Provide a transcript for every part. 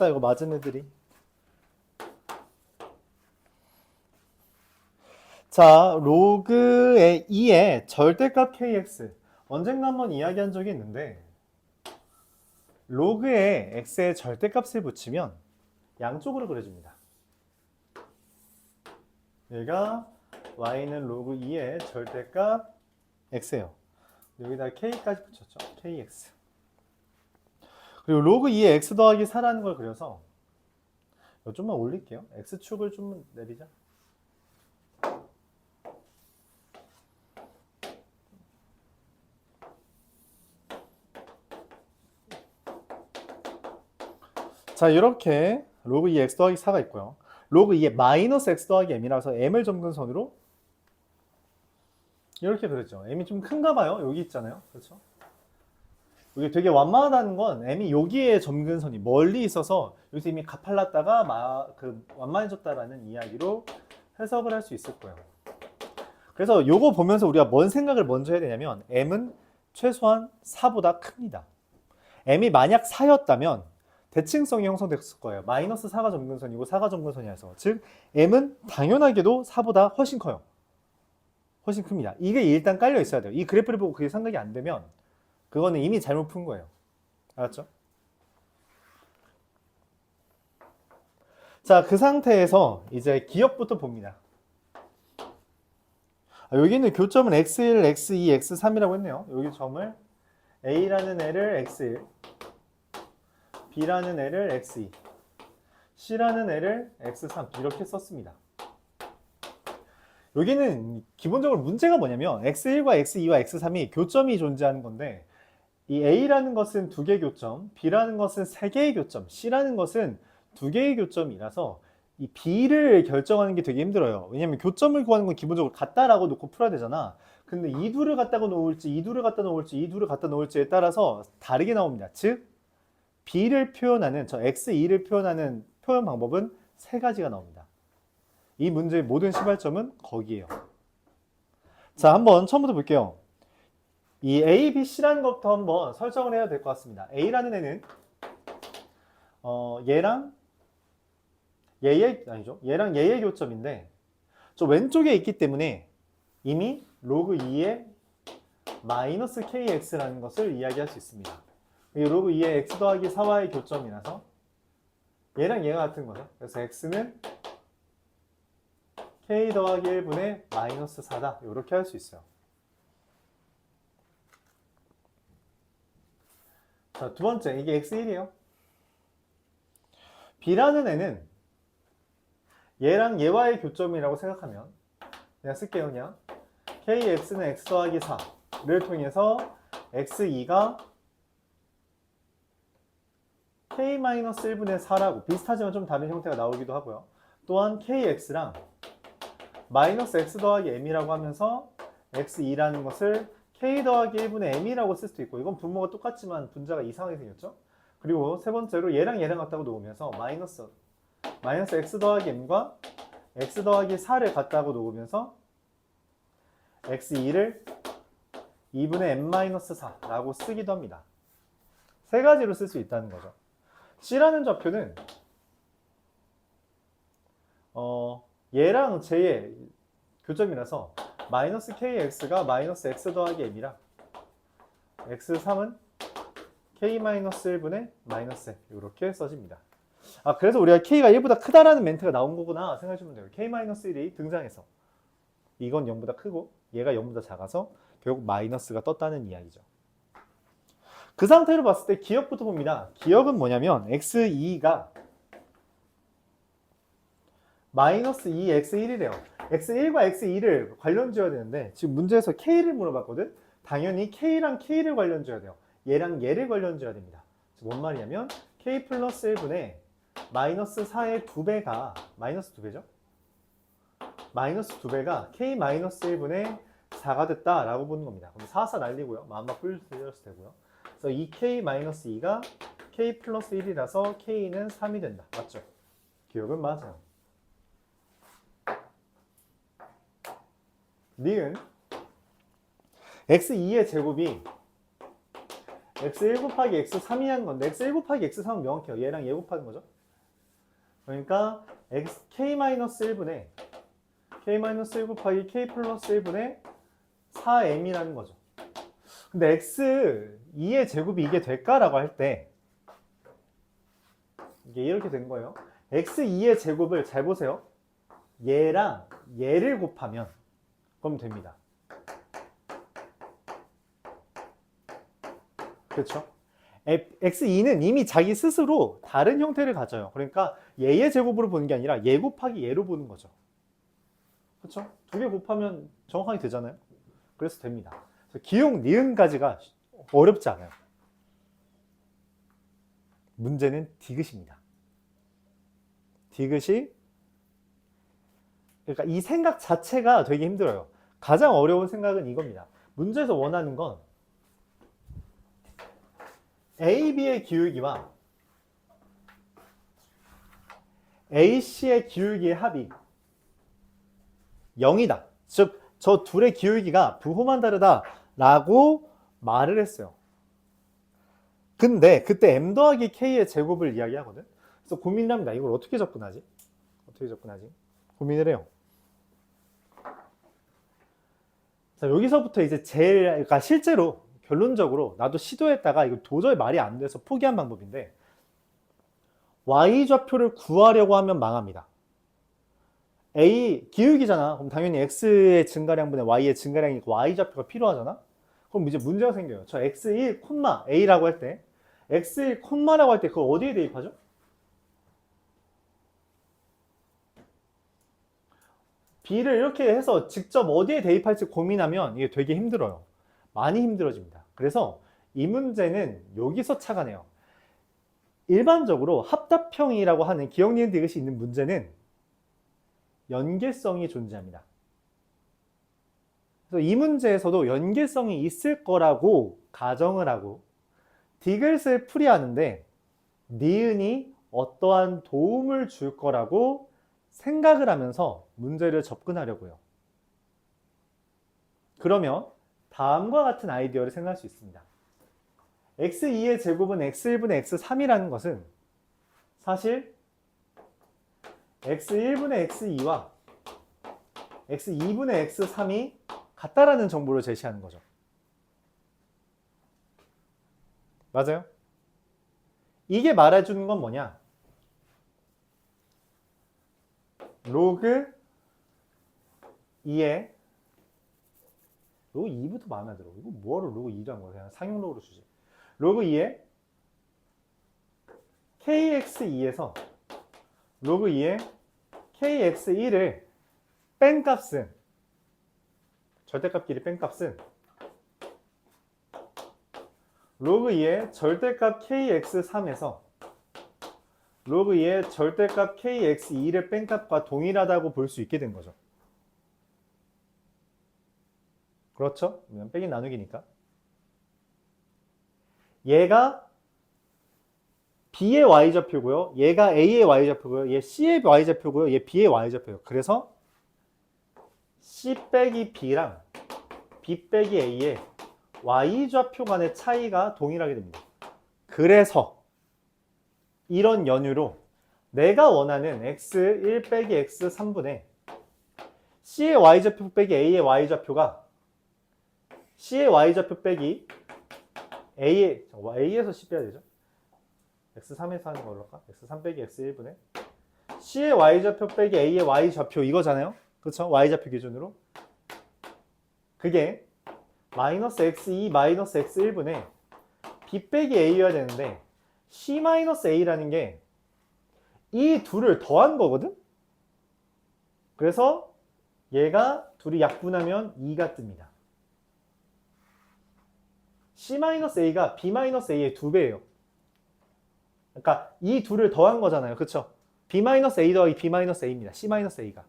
이거 맞은 애들이. 자, 로그의 2의 절대값 kx. 언젠가 한번 이야기한 적이 있는데 로그에 x의 절대값을 붙이면 양쪽으로 그려줍니다. 얘가 y는 로그 2의 절대값 x예요. 여기다 k까지 붙였죠. kx. 그리고 로그 2의 x 더하기 4라는 걸 그려서 이거 좀만 올릴게요. x축을 좀 내리자. 자, 이렇게 로그 2의 x 더하기 4가 있고요. 로그 2의 마이너스 x 더하기 m이라서 m을 점근선으로 이렇게 그렸죠. m이 좀 큰가 봐요. 여기 있잖아요. 그렇죠? 이게 되게 완만하다는 건 m이 여기에 점근선이 멀리 있어서 여기서 이미 가팔랐다가 완만해졌다라는 이야기로 해석을 할 수 있을 거예요. 그래서 요거 보면서 우리가 뭔 생각을 먼저 해야 되냐면 m은 최소한 4보다 큽니다. m이 만약 4였다면 대칭성이 형성됐을 거예요. 마이너스 4가 점근선이고 4가 점근선이라서. 즉 m은 당연하게도 4보다 훨씬 커요. 훨씬 큽니다. 이게 일단 깔려 있어야 돼요. 이 그래프를 보고 그게 생각이 안 되면 그거는 이미 잘못 푼 거예요. 알았죠? 자, 그 상태에서 이제 기억부터 봅니다. 여기는 교점은 x1, x2, x3이라고 했네요. 여기 점을 a라는 애를 x1, b라는 애를 x2, c라는 애를 x3 이렇게 썼습니다. 여기는 기본적으로 문제가 뭐냐면 x1과 x2와 x3이 교점이 존재하는 건데 이 a라는 것은 2개의 교점, b라는 것은 3개의 교점, c라는 것은 2개의 교점이라서 이 b를 결정하는 게 되게 힘들어요. 왜냐면 교점을 구하는 건 기본적으로 같다라고 놓고 풀어야 되잖아. 근데 이 둘을 갖다가 놓을지, 이 둘을 갖다 놓을지, 이 둘을 갖다 놓을지에 따라서 다르게 나옵니다. 즉 b를 표현하는, 저 x2를 표현하는 표현 방법은 3가지가 나옵니다. 이 문제의 모든 시발점은 거기에요. 자, 한번 처음부터 볼게요. 이 A, B, C라는 것부터 한번 설정을 해야 될 것 같습니다. A라는 애는 얘랑 얘의 교점인데 저 왼쪽에 있기 때문에 이미 로그 2의 마이너스 kx라는 것을 이야기할 수 있습니다. 이 로그 2의 x 더하기 4와의 교점이라서 얘랑 얘가 같은 거죠. 그래서 x는 k 더하기 1분의 마이너스 4다. 이렇게 할 수 있어요. 자, 두 번째, 이게 x1이에요. b라는 애는 얘랑 얘와의 교점이라고 생각하면 그냥 쓸게요. 그냥 kx는 x 더하기 4를 통해서 x2가 k-1분의 4라고 비슷하지만 좀 다른 형태가 나오기도 하고요. 또한 kx랑 마이너스 x 더하기 m이라고 하면서 x2라는 것을 k 더하기 1분의 m이라고 쓸 수도 있고 이건 분모가 똑같지만 분자가 이상하게 생겼죠. 그리고 세 번째로 얘랑 갖다가 놓으면서 마이너스 x 더하기 m과 x 더하기 4를 갖다가 놓으면서 x2를 2분의 m-4라고 쓰기도 합니다. 세 가지로 쓸 수 있다는 거죠. C라는 좌표는 얘랑 쟤의 교점이라서 마이너스 kx가 마이너스 x 더하기 m이라 x3은 k-1분의 마이너스 m 이렇게 써집니다. 아, 그래서 우리가 k가 1보다 크다라는 멘트가 나온 거구나 생각해주면 돼요. k-1이 등장해서 이건 0보다 크고 얘가 0보다 작아서 결국 마이너스가 떴다는 이야기죠. 그 상태로 봤을 때 기억부터 봅니다. 기억은 뭐냐면 x2가 마이너스 2x1이래요. x1과 x2를 관련 지어야 되는데 지금 문제에서 k를 물어봤거든. 당연히 k랑 k를 관련 지어야 돼요. 얘랑 얘를 관련 지어야 됩니다. 뭔 말이냐면 k 플러스 1분의 마이너스 4의 2배가 마이너스 2배죠. 마이너스 2배가 k 마이너스 1분의 4가 됐다라고 보는 겁니다. 그럼 4, 4 날리고요. 마음만 풀려도 되고요. 그래서 이 k 마이너스 2가 k 플러스 1이라서 k는 3이 된다. 맞죠? 기억은 맞아요. 니은 x2의 제곱이 x1 곱하기 x3이 하는 건데 x1 곱하기 x3은 명확해요. 얘랑 얘 곱하는 거죠. 그러니까 k-1분의 k-1 곱하기 k 플러스 1분의 4m이라는 거죠. 근데 x2의 제곱이 이게 될까라고 할 때 이게 이렇게 된 거예요. x2의 제곱을 잘 보세요. 얘랑 얘를 곱하면 그럼 됩니다. 그렇죠? x2는 이미 자기 스스로 다른 형태를 가져요. 그러니까 얘의 제곱으로 보는 게 아니라 얘 곱하기 얘로 보는 거죠. 그렇죠? 두 개 곱하면 정확하게 되잖아요. 그래서 됩니다. 기용, 니은까지가 어렵지 않아요. 문제는 디귿입니다. 디귿이 그러니까 이 생각 자체가 되게 힘들어요. 가장 어려운 생각은 이겁니다. 문제에서 원하는 건 A, B의 기울기와 AC의 기울기의 합이 0이다. 즉, 저 둘의 기울기가 부호만 다르다라고 말을 했어요. 근데 그때 M 더하기 K의 제곱을 이야기하거든. 그래서 고민을 합니다. 이걸 어떻게 접근하지? 고민을 해요. 자, 여기서부터 이제 그러니까 실제로 결론적으로 나도 시도했다가 이거 도저히 말이 안 돼서 포기한 방법인데 Y좌표를 구하려고 하면 망합니다. A 기울기잖아. 그럼 당연히 X의 증가량분의 Y의 증가량이니까 Y좌표가 필요하잖아. 그럼 이제 문제가 생겨요. 저 X1, A라고 할 때 X1, 라고 할 때 그걸 어디에 대입하죠? B를 이렇게 해서 직접 어디에 대입할지 고민하면 이게 되게 힘들어요. 많이 힘들어집니다. 그래서 이 문제는 여기서 착안해요. 일반적으로 합답형이라고 하는 기억, 니은, 디귿이 있는 문제는 연계성이 존재합니다. 그래서 이 문제에서도 연계성이 있을 거라고 가정을 하고 디귿을 풀이하는데 니은이 어떠한 도움을 줄 거라고 생각을 하면서 문제를 접근하려고요. 그러면 다음과 같은 아이디어를 생각할 수 있습니다. x2의 제곱은 x1분의 x3이라는 것은 사실 x1분의 x2와 x2분의 x3이 같다라는 정보를 제시하는 거죠. 맞아요? 이게 말해주는 건 뭐냐? 로그 2의 로그 2부터 마음에 들어. 이거 뭐하러 로그 2로 한 거야? 그냥 상용 로그로 주지. 로그 2의 kx2에서 로그 2의 kx1을 뺀 값은 절대값끼리 뺀 값은 로그 2의 절대값 kx3에서 로그 2의 절대값 kx2를 뺀 값과 동일하다고 볼 수 있게 된 거죠. 그렇죠? 빼기 나누기니까. 얘가 B의 Y좌표고요. 얘가 A의 Y좌표고요. 얘 C의 Y좌표고요. 얘 B의 Y좌표예요. 그래서 C 빼기 B랑 B 빼기 A의 Y좌표 간의 차이가 동일하게 됩니다. 그래서 이런 연유로 내가 원하는 X1 빼기 X3분의 C의 Y좌표 빼기 A의 Y좌표가 C의 Y좌표 빼기 A에서 C 빼야 되죠. X3에서 하는 걸로 할까? X3 빼기 X1분의 C의 Y좌표 빼기 A의 Y좌표 이거잖아요. 그렇죠? Y좌표 기준으로. 그게 마이너스 X2 마이너스 X1분의 B 빼기 A여야 되는데 C 마이너스 A라는 게 이 둘을 더한 거거든? 그래서 얘가 둘이 약분하면 2가 뜹니다. C-A가 B-A의 2배예요. 그러니까 이 둘을 더한 거잖아요. 그쵸? B-A 더하기 B-A입니다. C-A가.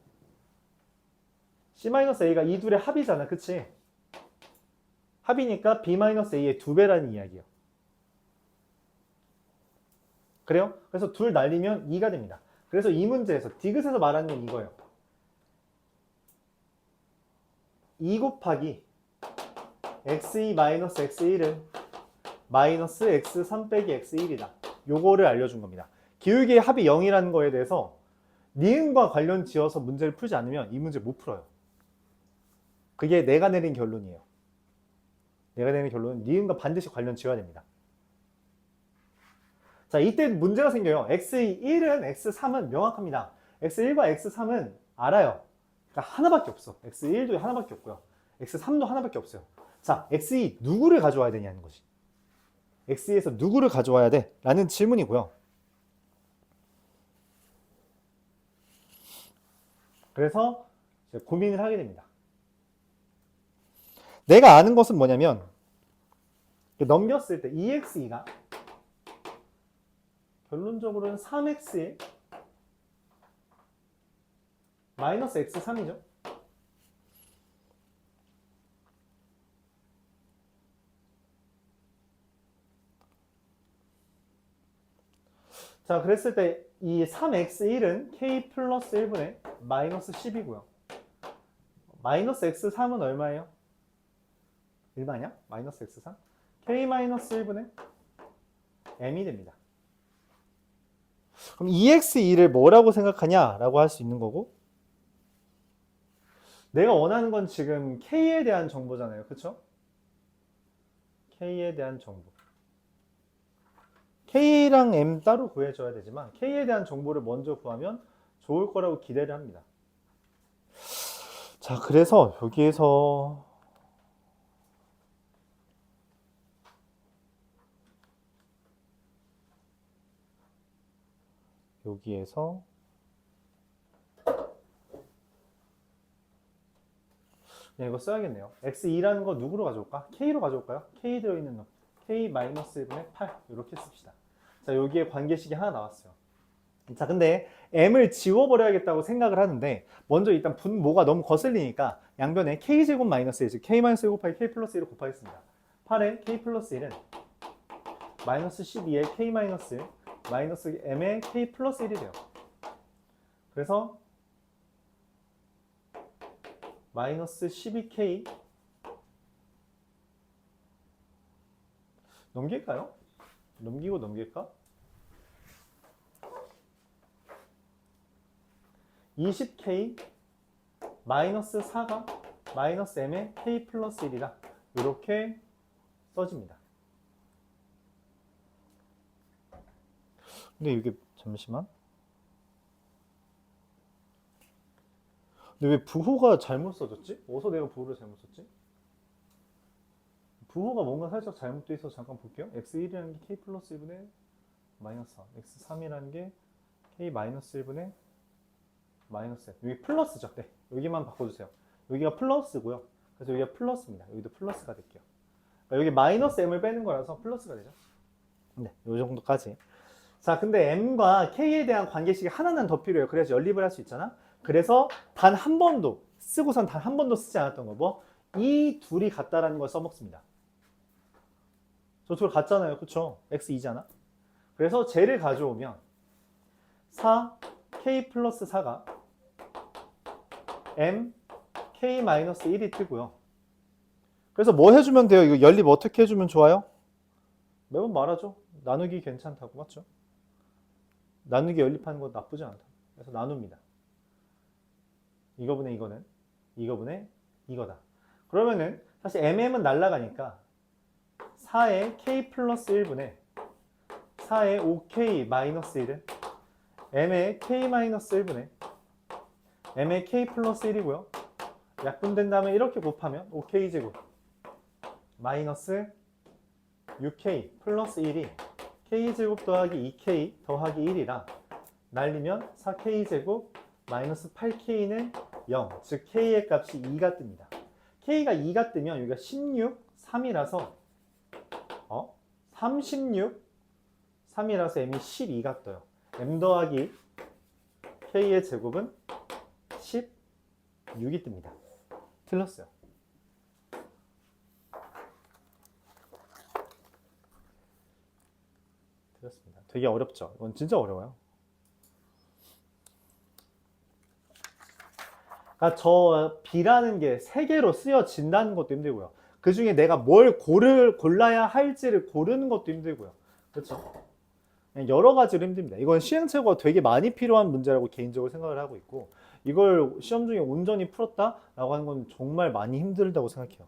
C-A가 이 둘의 합이잖아. 그치? 합이니까 B-A의 2배라는 이야기예요. 그래요? 그래서 둘 날리면 2가 됩니다. 그래서 이 문제에서 디귿에서 말하는 건 이거예요. 2 곱하기 x2 마이너스 x1은 마이너스 x3 빼기 x1이다. 요거를 알려준 겁니다. 기울기의 합이 0이라는 거에 대해서 니은과 관련 지어서 문제를 풀지 않으면 이 문제 못 풀어요. 그게 내가 내린 결론이에요. 내가 내린 결론은 니은과 반드시 관련 지어야 됩니다. 자, 이때 문제가 생겨요. x1은 x3은 명확합니다. x1과 x3은 알아요. 그러니까 하나밖에 없어. x1도 하나밖에 없고요. x3도 하나밖에 없어요. 자, x2 누구를 가져와야 되냐는 거지. x2에서 누구를 가져와야 돼? 라는 질문이고요. 그래서 이제 고민을 하게 됩니다. 내가 아는 것은 뭐냐면 넘겼을 때 2x2가 결론적으로는 3x1 마이너스 x3이죠. 자, 그랬을 때 이 3x1은 k 플러스 1분의 마이너스 10이고요. 마이너스 x3은 얼마예요? 얼마냐? 마이너스 x3? k 마이너스 1분의 m이 됩니다. 그럼 2x2를 뭐라고 생각하냐라고 할 수 있는 거고, 내가 원하는 건 지금 k에 대한 정보잖아요. 그쵸? k에 대한 정보. k랑 m 따로 구해줘야 되지만 k에 대한 정보를 먼저 구하면 좋을 거라고 기대를 합니다. 자, 그래서 여기에서 그냥 이거 써야겠네요. x2라는 거 누구로 가져올까? k로 가져올까요? k 들어있는 놈 k-1분의 8 이렇게 씁시다. 자, 여기에 관계식이 하나 나왔어요. 자, 근데 m을 지워버려야겠다고 생각을 하는데 먼저 일단 분모가 너무 거슬리니까 양변에 k제곱 마이너스 1, 즉 k-1 곱하기 k 플러스 1을 곱하겠습니다. 8에 k 플러스 1은 마이너스 12에 k 마이너스 1 마이너스 m에 k 플러스 1이 돼요. 그래서 마이너스 12k 넘길까요? 넘길까? 20k 마이너스 4가 마이너스 m의 k 플러스 1이다. 이렇게 써집니다. 근데 이게 잠시만. 근데 왜 부호가 잘못 써졌지? 어디서 내가 부호를 잘못 썼지? 부호가 뭔가 살짝 잘못돼 있어서 잠깐 볼게요. x1이라는 게 k 플러스 1분의 마이너스 4, x3이라는 게 k 마이너스 1분의 마이너스 1. 여기 플러스죠. 네, 여기만 바꿔주세요. 여기가 플러스고요. 그래서 여기가 플러스입니다. 여기도 플러스가 될게요. 그러니까 여기 마이너스 m을 빼는 거라서 플러스가 되죠. 네, 요 정도까지. 자, 근데 m과 k에 대한 관계식이 하나는 더 필요해요. 그래야지 연립을 할 수 있잖아. 그래서 단 한 번도 쓰고선 단 한 번도 쓰지 않았던 거 뭐? 이 둘이 같다라는 걸 써먹습니다. 저 둘 같잖아요. 그쵸? x2잖아. 그래서 쟤를 가져오면 4 k 플러스 4가 m k 마이너스 1이 뜨고요. 그래서 뭐 해주면 돼요? 이거 연립 어떻게 해주면 좋아요? 매번 말하죠. 나누기 괜찮다고. 맞죠? 나누기 연립하는 거 나쁘지 않다. 그래서 나눕니다. 이거분의 이거는 이거분의 이거다. 그러면은 사실 mm은 날라가니까 4의 k 플러스 1분의 4의 5k 마이너스 1은 m의 k 마이너스 1분의 m의 k 플러스 1이고요. 약분된 다음에 이렇게 곱하면 5k 제곱 마이너스 6k 플러스 1이 k 제곱 더하기 2k 더하기 1이라 날리면 4k 제곱 마이너스 8k는 0, 즉 k의 값이 2가 뜹니다. k가 2가 뜨면 여기가 16, 3이라서 36, 3이라서 m이 12가 떠요. m 더하기 k의 제곱은 16이 뜹니다. 틀렸어요. 틀렸습니다. 되게 어렵죠? 이건 진짜 어려워요. 그러니까 저 B라는 게 3개로 쓰여진다는 것도 힘들고요. 그 중에 내가 뭘 골라야 할지를 고르는 것도 힘들고요. 그렇죠? 여러 가지로 힘듭니다. 이건 시행착오가 되게 많이 필요한 문제라고 개인적으로 생각을 하고 있고, 이걸 시험 중에 온전히 풀었다라고 하는 건 정말 많이 힘들다고 생각해요.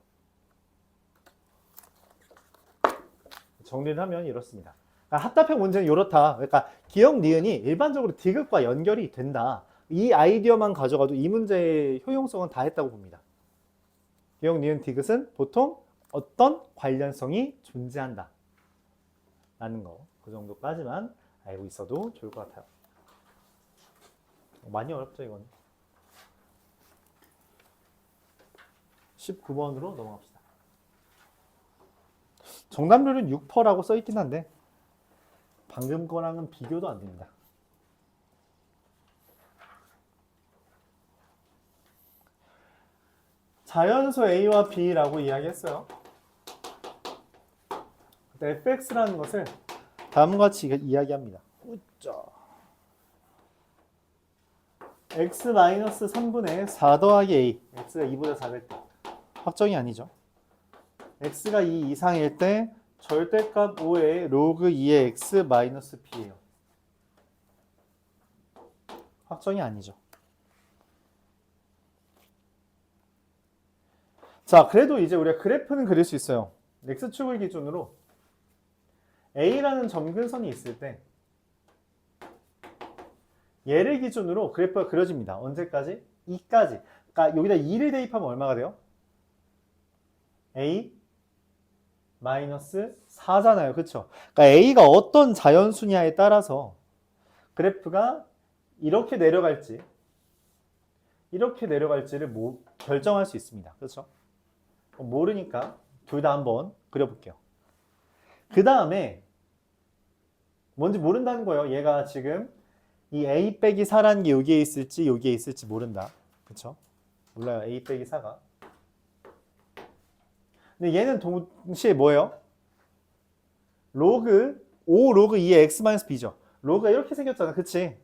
정리를 하면 이렇습니다. 그러니까 합답형 문제는 이렇다. 그러니까 기억, 니은이 일반적으로 디귿과 연결이 된다. 이 아이디어만 가져가도 이 문제의 효용성은 다 했다고 봅니다. 기억, 니은, 디귿은 보통 어떤 관련성이 존재한다 라는 거, 그 정도까지만 알고 있어도 좋을 것 같아요. 많이 어렵죠 이건. 19번으로 넘어갑시다. 정답률은 6%라고 써있긴 한데 방금 거랑은 비교도 안 됩니다. 자연수 A와 B라고 이야기했어요. fx라는 것을 다음과 같이 이야기합니다. x-3분의 4 더하기 a, x가 2보다 작을 때 확정이 아니죠. x가 2 이상일 때 절대값 5의 로그 2의 x 마이너스 b예요. 확정이 아니죠. 자, 그래도 이제 우리가 그래프는 그릴 수 있어요. x축을 기준으로 a라는 점근선이 있을 때 얘를 기준으로 그래프가 그려집니다. 언제까지? 2까지. 그러니까 여기다 2를 대입하면 얼마가 돼요? a 마이너스 4잖아요. 그렇죠? 그러니까 a가 어떤 자연수냐에 따라서 그래프가 이렇게 내려갈지 이렇게 내려갈지를 결정할 수 있습니다. 그렇죠? 모르니까 둘 다 한번 그려볼게요. 그 다음에 뭔지 모른다는 거예요. 얘가 지금 이 a 빼기 4라는 게 여기에 있을지 모른다. 그쵸? 몰라요. a 빼기 4가. 근데 얘는 동시에 뭐예요? 로그 5 로그 2의 x-b죠. 로그가 이렇게 생겼잖아. 그치?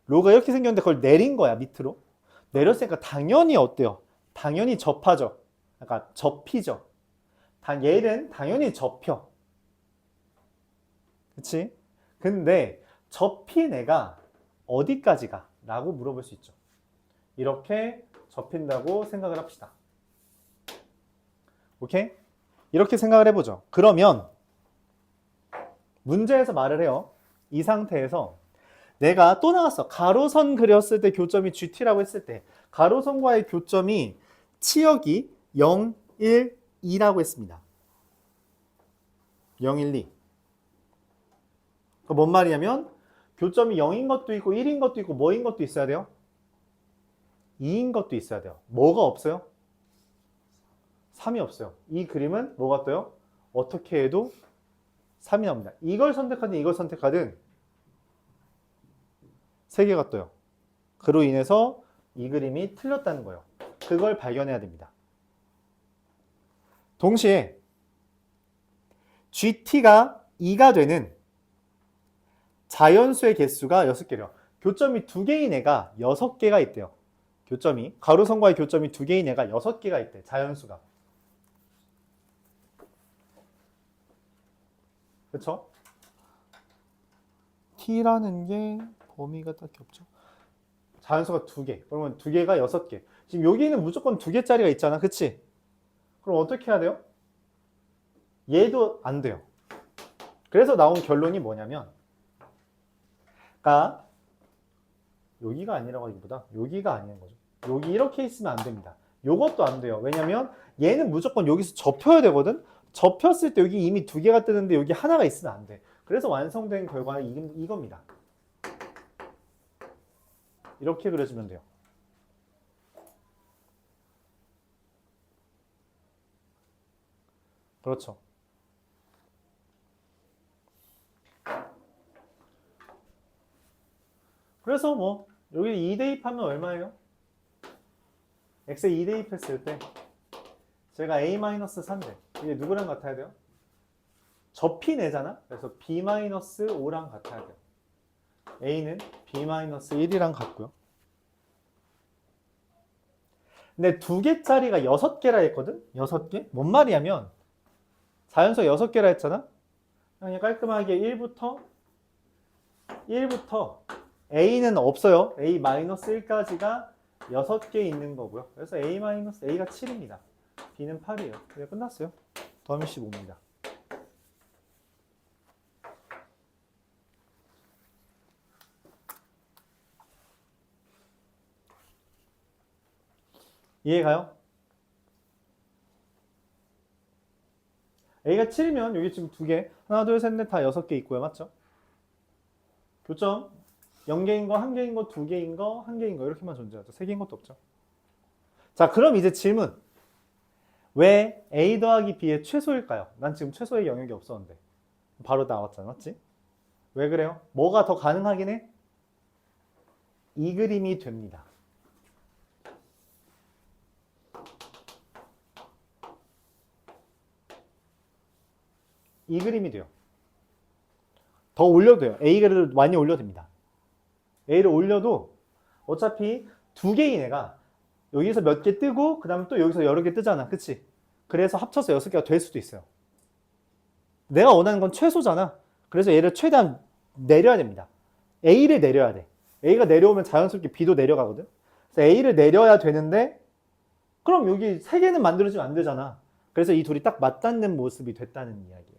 로그가 이렇게 생겼는데 그걸 내린 거야. 밑으로. 내렸으니까 당연히 어때요? 당연히 접하죠. 그러니까 접히죠. 얘는 당연히 접혀. 그치? 근데 접힌 애가 어디까지 가? 라고 물어볼 수 있죠. 이렇게 접힌다고 생각을 합시다. 오케이? 이렇게 생각을 해보죠. 그러면 문제에서 말을 해요. 이 상태에서 내가 또 나왔어. 가로선 그렸을 때 교점이 GT라고 했을 때 가로선과의 교점이 치역이 0, 1, 2라고 했습니다. 0, 1, 2. 그 뭔 말이냐면 교점이 0인 것도 있고 1인 것도 있고 뭐인 것도 있어야 돼요? 2인 것도 있어야 돼요. 뭐가 없어요? 3이 없어요. 이 그림은 뭐가 떠요? 어떻게 해도 3이 나옵니다. 이걸 선택하든 이걸 선택하든 3개가 떠요. 그로 인해서 이 그림이 틀렸다는 거예요. 그걸 발견해야 됩니다. 동시에 GT가 2가 되는 자연수의 개수가 6개래요. 교점이 2개인 애가 6개가 있대요. 교점이 가로선과의 교점이 2개인 애가 6개가 있대. 자연수가. 그쵸? t라는 게 범위가 딱히 없죠. 자연수가 2개. 그러면 2개가 6개. 지금 여기는 무조건 2개짜리가 있잖아. 그치? 그럼 어떻게 해야 돼요? 얘도 안 돼요. 그래서 나온 결론이 뭐냐면 그러니까 여기가 아니라고 하기보다 여기가 아닌 거죠. 여기 이렇게 있으면 안 됩니다. 요것도 안 돼요. 왜냐면 얘는 무조건 여기서 접혀야 되거든. 접혔을 때 여기 이미 2개가 뜨는데 여기 하나가 있으면 안 돼. 그래서 완성된 결과는 이겁니다. 이렇게 그려주면 돼요. 그렇죠. 그래서 뭐 여기 2 대입하면 얼마예요? x에 2 대입했을 때 제가 a-3인데 이게 누구랑 같아야 돼요? 접힌 애잖아? 그래서 b-5랑 같아야 돼요. a는 b-1이랑 같고요. 근데 2개짜리가 6개라 했거든? 6개? 뭔 말이냐면 자연수 6개라 했잖아? 그냥 깔끔하게 1부터 A는 없어요. A-1까지가 6개 있는 거고요. 그래서 A가 7입니다. B는 8이에요. 그래 끝났어요. 더하면 15입니다. 이해가요? A가 7이면 여기 지금 2개, 하나, 둘, 셋, 넷 다 6개 있고요. 맞죠? 교점 0개인 거, 1개인 거, 2개인 거, 1개인 거 이렇게만 존재하죠. 3개인 것도 없죠. 자, 그럼 이제 질문. 왜 A 더하기 B의 최소일까요? 난 지금 최소의 영역이 없었는데. 바로 나왔잖아. 맞지? 왜 그래요? 뭐가 더 가능하긴 해? 이 그림이 됩니다. 이 그림이 돼요. 더 올려도 돼요. A를 많이 올려도 됩니다. A를 올려도 어차피 2개인 애가 여기서 몇 개 뜨고 그 다음에 또 여기서 여러 개 뜨잖아. 그치? 그래서 합쳐서 6개가 될 수도 있어요. 내가 원하는 건 최소잖아. 그래서 얘를 최대한 내려야 됩니다. A를 내려야 돼. A가 내려오면 자연스럽게 B도 내려가거든. 그래서 A를 내려야 되는데 그럼 여기 3개는 만들어지면 안 되잖아. 그래서 이 둘이 딱 맞닿는 모습이 됐다는 이야기예요.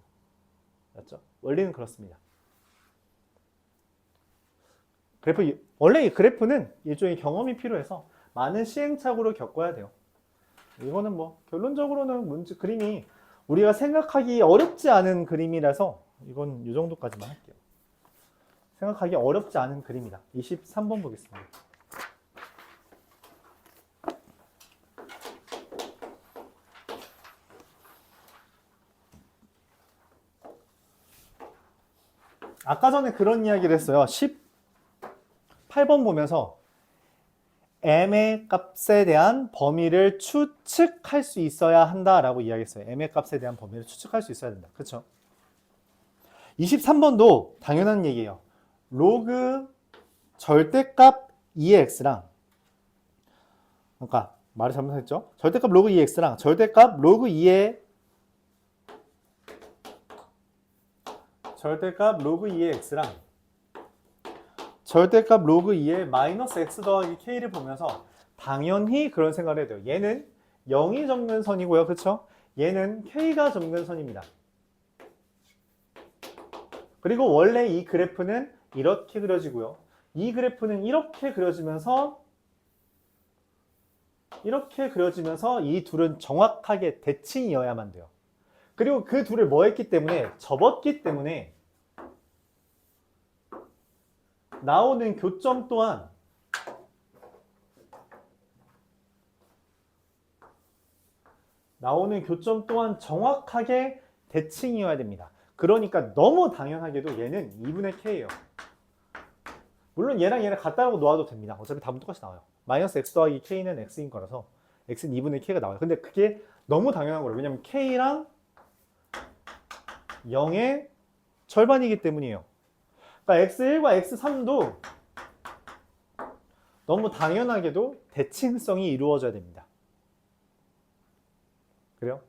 맞죠? 원리는 그렇습니다. 원래 이 그래프는 일종의 경험이 필요해서 많은 시행착오를 겪어야 돼요. 이거는 뭐 결론적으로는 그림이 우리가 생각하기 어렵지 않은 그림이라서 이건 이 정도까지만 할게요. 생각하기 어렵지 않은 그림이다. 23번 보겠습니다. 아까 전에 그런 이야기를 했어요. 18번 보면서 m의 값에 대한 범위를 추측할 수 있어야 한다라고 이야기했어요. m의 값에 대한 범위를 추측할 수 있어야 된다. 그렇죠? 23번도 당연한 얘기예요. 로그 절대값 2의 x랑 그러니까 말을 잘못했죠? 절대값 로그 2의 x랑 절대값 로그 2의 x랑 절대값 로그 2의 마이너스 x 더하기 k를 보면서 당연히 그런 생각을 해야 돼요. 얘는 0이 점근선이고요. 그렇죠? 얘는 k가 점근선입니다. 그리고 원래 이 그래프는 이렇게 그려지고요. 이 그래프는 이렇게 그려지면서 이 둘은 정확하게 대칭이어야만 돼요. 그리고 그 둘을 뭐 했기 때문에? 접었기 때문에 나오는 교점 또한 정확하게 대칭이어야 됩니다. 그러니까 너무 당연하게도 얘는 2분의 k예요. 물론 얘랑 갖다라고 놓아도 됩니다. 어차피 답은 똑같이 나와요. 마이너스 x 더하기 k는 x인 거라서 x는 2분의 k가 나와요. 근데 그게 너무 당연한 거예요. 왜냐면 k랑 0의 절반이기 때문이에요. 그러니까 x1과 x3도 너무 당연하게도 대칭성이 이루어져야 됩니다. 그래요?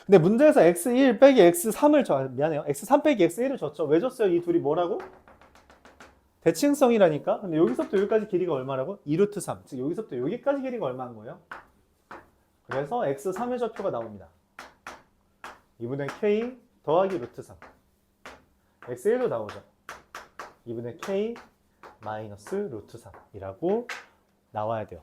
근데 문제에서 x1 빼기 x3을 미안해요. x3 빼기 x1을 줬죠. 왜 줬어요? 이 둘이 뭐라고? 대칭성이라니까. 근데 여기서부터 여기까지 길이가 얼마라고? 2루트 3. 즉 여기서부터 여기까지 길이가 얼마인 거예요? 그래서 x3의 좌표가 나옵니다. 2분의 k 더하기 루트 3. x1도 나오죠. 2분의 k 마이너스 루트 3이라고 나와야 돼요.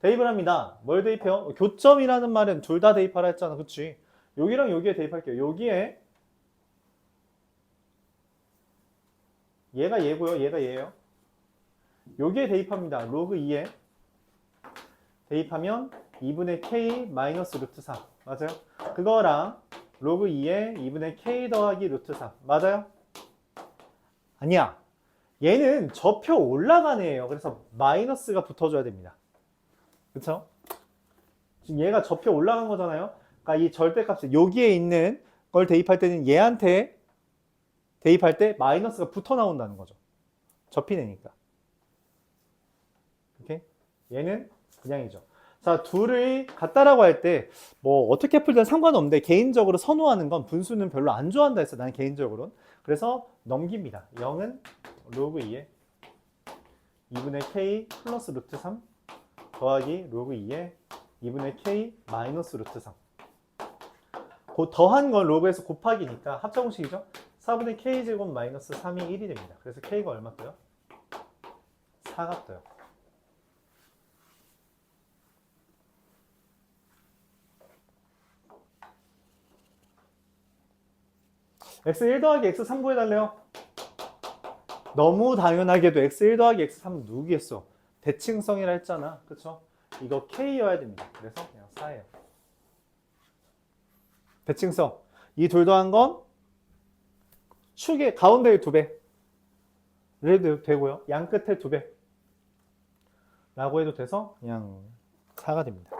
대입을 합니다. 뭘 대입해요? 교점이라는 말은 둘 다 대입하라 했잖아. 그치? 여기랑 여기에 대입할게요. 여기에 얘가 얘고요. 얘가 얘예요. 여기에 대입합니다. 로그 2에 대입하면 2분의 k 마이너스 루트 3. 맞아요? 그거랑 로그 2에 2분의 k 더하기 루트 3. 맞아요? 아니야. 얘는 접혀 올라간 애예요. 그래서 마이너스가 붙어줘야 됩니다. 그쵸? 지금 얘가 접혀 올라간 거잖아요. 그러니까 이 절대값을 여기에 있는 걸 대입할 때는 얘한테 대입할 때 마이너스가 붙어 나온다는 거죠. 접히내니까. 오케이? 얘는 그냥이죠. 자, 둘이 같다라고 할 때 뭐 어떻게 풀든 상관없는데 개인적으로 선호하는 건 분수는 별로 안 좋아한다 했어. 난 개인적으로는. 그래서 넘깁니다. 0은 로그 2에 2분의 k 플러스 루트 3 더하기 로그 2에 2분의 k 마이너스 루트 3. 더한 건 로그에서 곱하기니까 합작공식이죠. 4분의 k제곱 마이너스 3이 1이 됩니다. 그래서 k가 얼마 떠요? 4가 떠요. x1 더하기 x3 구해달래요. 너무 당연하게도 x1 더하기 x3은 누구겠어? 대칭성이라 했잖아. 그쵸? 이거 k여야 됩니다. 그래서 그냥 4예요. 대칭성. 이 둘 더한 건 축의 가운데의 2배. 를 되고요. 양 끝에 2배. 라고 해도 돼서 그냥 4가 됩니다.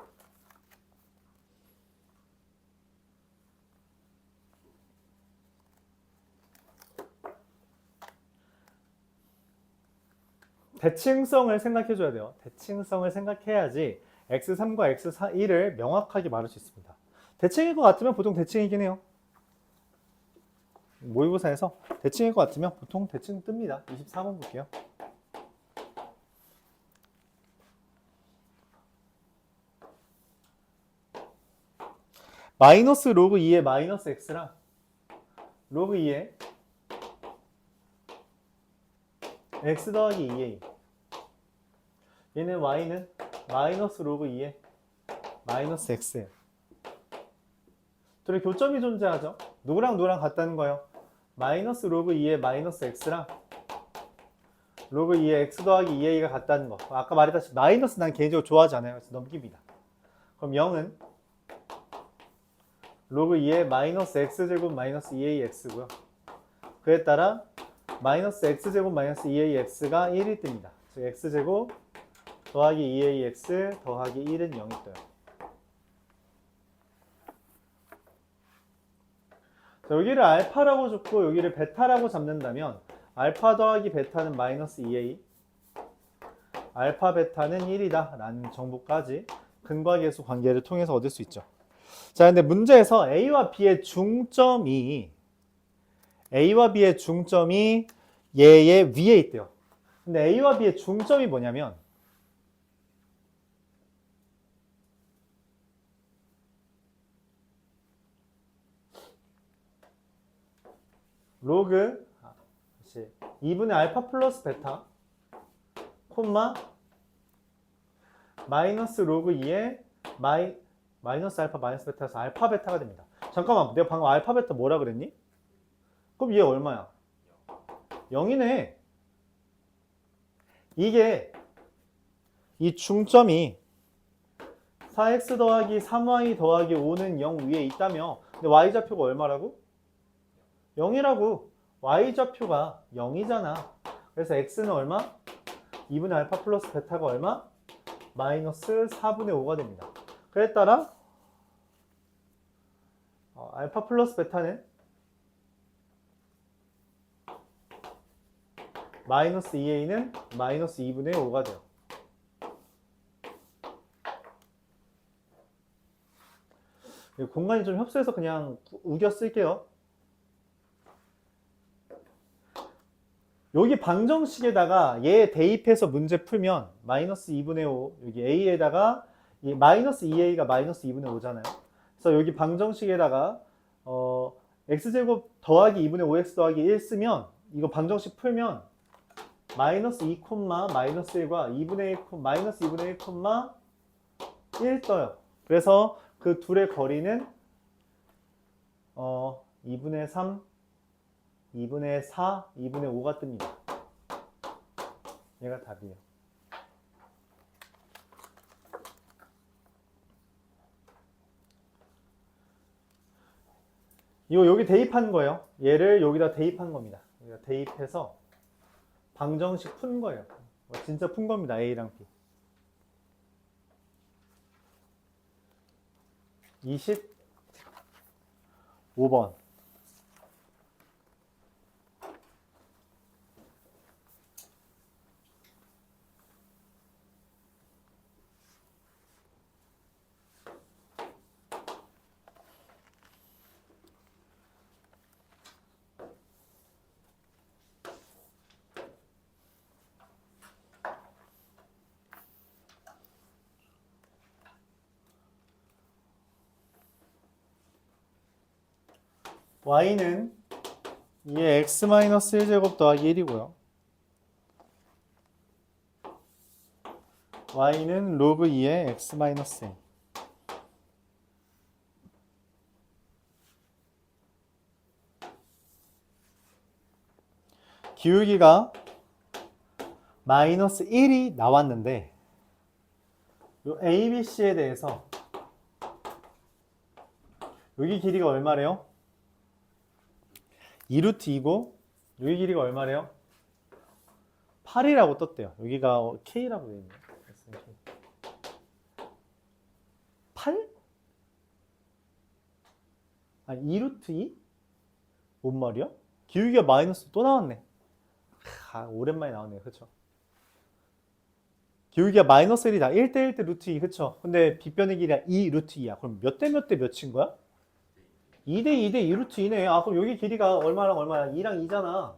대칭성을 생각해줘야 돼요. 대칭성을 생각해야지 x3과 x1을 명확하게 말할 수 있습니다. 대칭일 것 같으면 보통 대칭이긴 해요. 모의고사에서 대칭일 것 같으면 보통 대칭 뜹니다. 24번 볼게요. 마이너스 로그 2의 마이너스 x랑 로그 2의 x 더하기 2a, 얘는 y는 마이너스 로그 2의 마이너스 x예요. 둘의 교점이 존재하죠. 누구랑 누구랑 같다는 거예요. 마이너스 로그 2의 마이너스 x랑 로그 2의 x 더하기 2a가 같다는 거. 아까 말했다시피 마이너스 난 개인적으로 좋아하지 않아요. 그래서 넘깁니다. 그럼 0은 로그 2의 마이너스 x제곱 마이너스 2ax고요. 그에 따라 마이너스 x제곱 마이너스 2ax가 1이 뜹니다. 즉 x제곱 더하기 2ax 더하기 1은 0이 떠요. 자, 여기를 알파라고 줬고 여기를 베타라고 잡는다면 알파 더하기 베타는 마이너스 2a, 알파 베타는 1이다 라는 정보까지 근과계수 관계를 통해서 얻을 수 있죠. 자, 근데 문제에서 A와 B의 중점이 얘의 위에 있대요. 근데 A와 B의 중점이 뭐냐면 로그 2분의 알파 플러스 베타 콤마 마이너스 로그 2의 마이너스 알파 마이너스 베타에서 알파 베타가 됩니다. 잠깐만, 내가 방금 알파 베타 뭐라 그랬니? 그럼 얘 얼마야? 0이네. 이게 이 중점이 4x 더하기 3y 더하기 5는 0 위에 있다며. 근데 y좌표가 얼마라고? 0이라고. y좌표가 0이잖아. 그래서 x는 얼마? 2분의 알파 플러스 베타가 얼마? 마이너스 4분의 5가 됩니다. 그에 따라 알파 플러스 베타는 마이너스 2a는 마이너스 2분의 5가 돼요. 공간이 좀 협소해서 그냥 우겨 쓸게요. 여기 방정식에다가 얘 대입해서 문제 풀면 마이너스 2분의 5 여기 a에다가 이 마이너스 2a가 마이너스 2분의 5잖아요. 그래서 여기 방정식에다가 x제곱 더하기 2분의 5x 더하기 1 쓰면 이거 방정식 풀면 마이너스 2 콤마 마이너스 1과 2분의 1 마이너스 2분의 1 콤마 1 떠요. 그래서 그 둘의 거리는 2분의 3, 2분의 4, 2분의 5가 뜹니다. 얘가 답이에요. 이거 여기 대입한 거예요. 얘를 여기다 대입한 겁니다. 여기다 대입해서 방정식 푼 거예요. 진짜 푼 겁니다. A랑 B. 25번. y는 2의 x-1제곱 더하기 1이고요. y는 로그 2의 x-a. 기울기가 마이너스 1이 나왔는데 요 ABC에 대해서 여기 길이가 얼마래요? 2루트 2고 여기 길이가 얼마래요? 8이라고 떴대요. 여기가 K라고 되어 있네요. 8? 아니 2루트 2? 뭔 말이야? 기울기가 마이너스 또 나왔네. 오랜만에 나오네요. 그쵸? 기울기가 마이너스 1이다. 1대1 대 루트 2. 그쵸? 근데 빗변의 길이가 2 루트 2야. 그럼 몇 대 몇 대 몇인 거야? 2대 2대 2 루트 2네. 아, 그럼 여기 길이가 얼마랑 얼마야? 2랑 2잖아.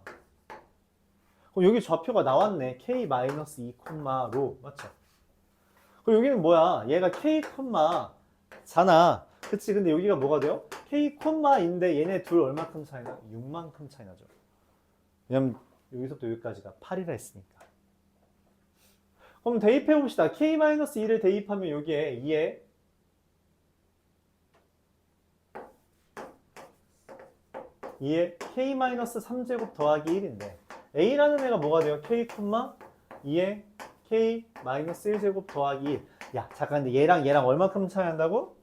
그럼 여기 좌표가 나왔네. K-2, 로. 맞죠? 그럼 여기는 뭐야? 얘가 K, 잖아. 그치? 근데 여기가 뭐가 돼요? K, 인데 얘네 둘 얼마큼 차이나? 6만큼 차이 나죠. 왜냐면 여기서부터 여기까지가 8이라 했으니까. 그럼 대입해 봅시다. K-2를 대입하면 여기에 2에 K-3제곱 더하기 1인데 A라는 애가 뭐가 돼요? K, 2에 K-1제곱 더하기 1. 야, 잠깐, 근데 얘랑 얼마큼 차이 난다고?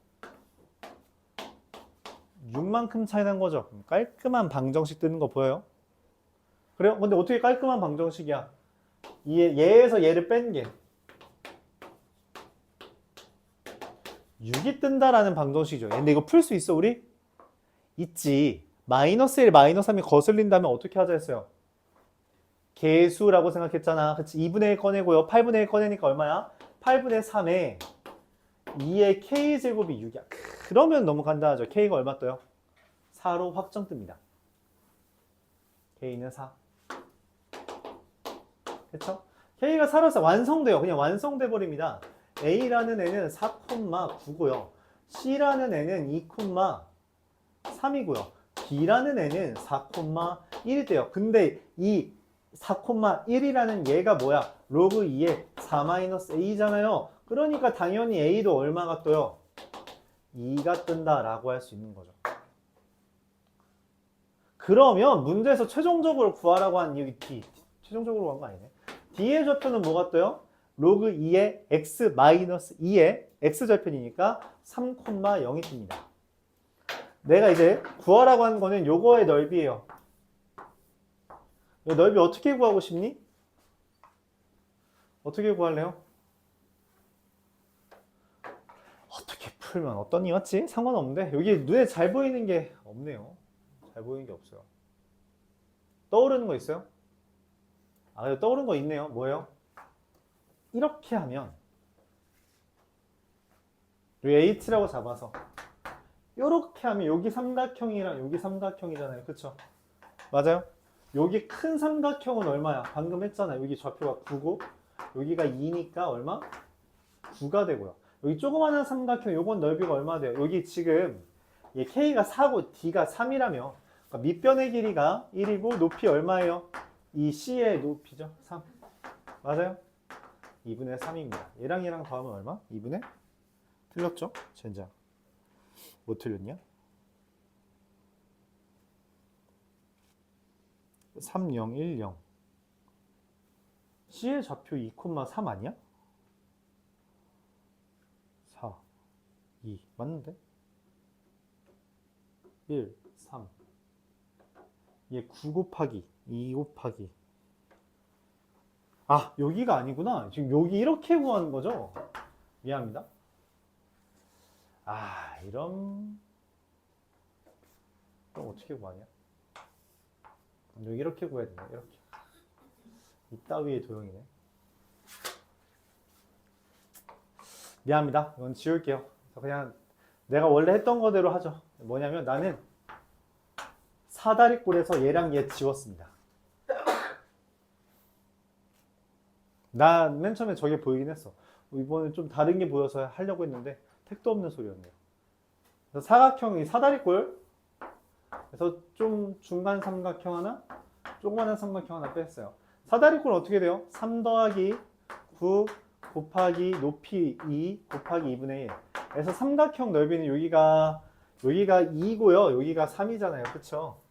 6만큼 차이 난 거죠. 깔끔한 방정식 뜨는 거 보여요? 그래요? 근데 어떻게 깔끔한 방정식이야? 얘에서 얘를 뺀 게 6이 뜬다라는 방정식이죠. 근데 이거 풀 수 있어, 우리? 있지. 마이너스 1, 마이너스 3이 거슬린다면 어떻게 하자 했어요? 개수라고 생각했잖아. 그치? 2분의 1 꺼내고요. 8분의 1 꺼내니까 얼마야? 8분의 3에 2의 K제곱이 6이야. 그러면 너무 간단하죠. K가 얼마 떠요? 4로 확정 뜹니다. K는 4. 그쵸? K가 4라서 완성돼요. 그냥 완성돼 버립니다. A라는 애는 4,9고요. C라는 애는 2,3이고요. B라는 애는 4,1이 돼요. 근데 이 4,1이라는 얘가 뭐야? 로그 2의 4-a잖아요. 그러니까 당연히 A도 얼마가 떠요? 2가 뜬다라고 할 수 있는 거죠. 그러면 문제에서 최종적으로 구하라고 한 이 D, 최종적으로 한 거 아니네. D의 좌표는 뭐가 떠요? 로그 2의 x-2의 x절편이니까 3,0이 뜹니다. 내가 이제 구하라고 한 거는 요거의 넓이에요. 이 넓이 어떻게 구하고 싶니? 어떻게 구할래요? 어떻게 풀면 어떤 이 맞지? 상관없는데 여기 눈에 잘 보이는 게 없네요. 잘 보이는 게 없어요. 떠오르는 거 있어요? 아, 떠오르는 거 있네요. 뭐예요? 이렇게 하면 여기 H라고 잡아서 이렇게 하면 여기 삼각형이랑 여기 삼각형이잖아요. 그쵸? 맞아요? 여기 큰 삼각형은 얼마야? 방금 했잖아요. 여기 좌표가 9고 여기가 2니까 얼마? 9가 되고요. 여기 조그마한 삼각형 요건 넓이가 얼마 돼요? 여기 지금 얘 K가 4고 D가 3이라며 그러니까 밑변의 길이가 1이고 높이 얼마예요? 이 C의 높이죠? 3. 맞아요? 2분의 3입니다. 얘랑 얘랑 더하면 얼마? 2분의? 틀렸죠? 젠장. 뭐 틀렸냐? 3, 0, 1, 0. C의 좌표 2,3 아니야? 4, 2. 맞는데? 1, 3. 얘 9 곱하기 2 곱하기. 아, 여기가 아니구나. 지금 여기 이렇게 구하는 거죠? 미안합니다. 아, 그럼 어떻게 구하냐? 여기 이렇게 구해야 되네. 이렇게. 이따위의 도형이네. 미안합니다. 이건 지울게요. 그냥 내가 원래 했던 거대로 하죠. 뭐냐면 나는 사다리꼴에서 얘랑 얘 지웠습니다. 난 맨 처음에 저게 보이긴 했어. 이번엔 좀 다른 게 보여서 하려고 했는데 택도 없는 소리였네요. 그래서 사각형이 사다리꼴 그래서 좀 중간 삼각형 하나, 조그마한 삼각형 하나 뺐어요. 사다리꼴은 어떻게 돼요? 3 더하기 9 곱하기 높이 2 곱하기 2분의 1. 그래서 삼각형 넓이는 여기가 2고요. 여기가 3이잖아요. 그쵸?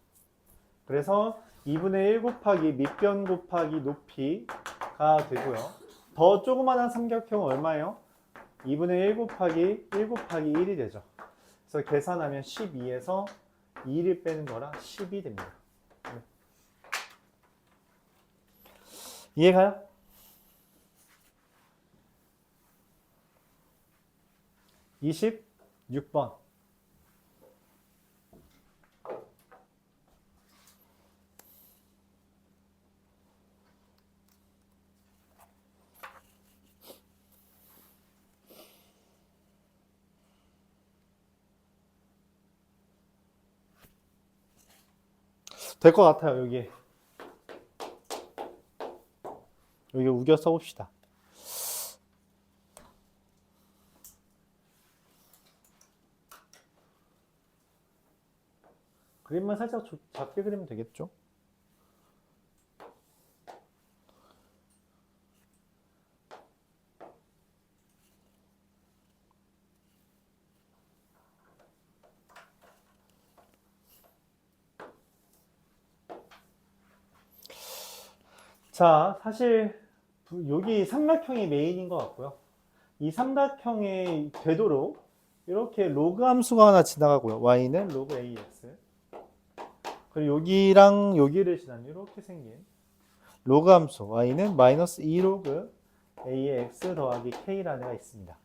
그래서 2분의 1 곱하기 밑변 곱하기 높이가 되고요. 더 조그마한 삼각형은 얼마예요? 2분의 1 곱하기 1이 되죠. 그래서 계산하면 12에서 2를 빼는 거라 10이 됩니다. 이해가요? 26번. 될 것 같아요. 여기 우겨 써봅시다. 그림만 살짝 작게 그리면 되겠죠? 자, 사실 여기 삼각형이 메인인 것 같고요. 이 삼각형이 되도록 이렇게 로그 함수가 하나 지나가고요. y는 로그 ax. 그리고 여기랑 여기를 지나는 이렇게 생긴 로그 함수 y는 마이너스 2 로그 a의 x 더하기 k라는 애가 있습니다.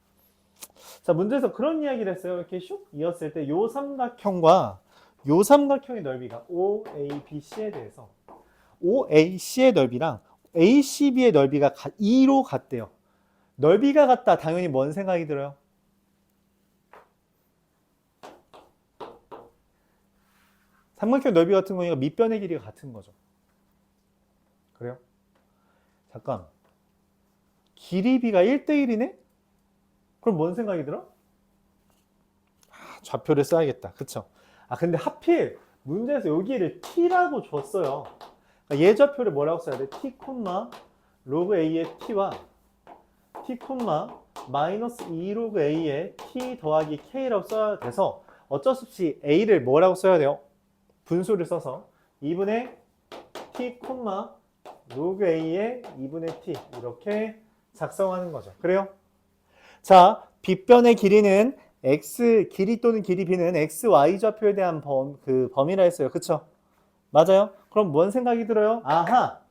자, 문제에서 그런 이야기를 했어요. 이렇게 슉 이었을 때 요 삼각형과 요 삼각형의 넓이가 OABC에 대해서 OAC의 넓이랑 ACB의 넓이가 2로 같대요. 넓이가 같다. 당연히 뭔 생각이 들어요? 삼각형 넓이 같은 거니까 밑변의 길이가 같은 거죠. 그래요? 잠깐. 길이 비가 1대1이네? 그럼 뭔 생각이 들어? 좌표를 써야겠다. 그쵸? 근데 하필 문제에서 여기를 t라고 줬어요. 그러니까 예좌표를 뭐라고 써야 돼? t, 로그 a의 t와 t, 마이너스 2 로그 a의 t 더하기 k라고 써야 돼서 어쩔 수 없이 a를 뭐라고 써야 돼요? 분수를 써서 2분의 t, 로그 a의 2분의 t 이렇게 작성하는 거죠. 그래요? 자, 빗변의 길이는 x, 길이 또는 길이 b는 x, y 좌표에 대한 범위라 했어요. 그쵸? 맞아요? 그럼 뭔 생각이 들어요? 아하!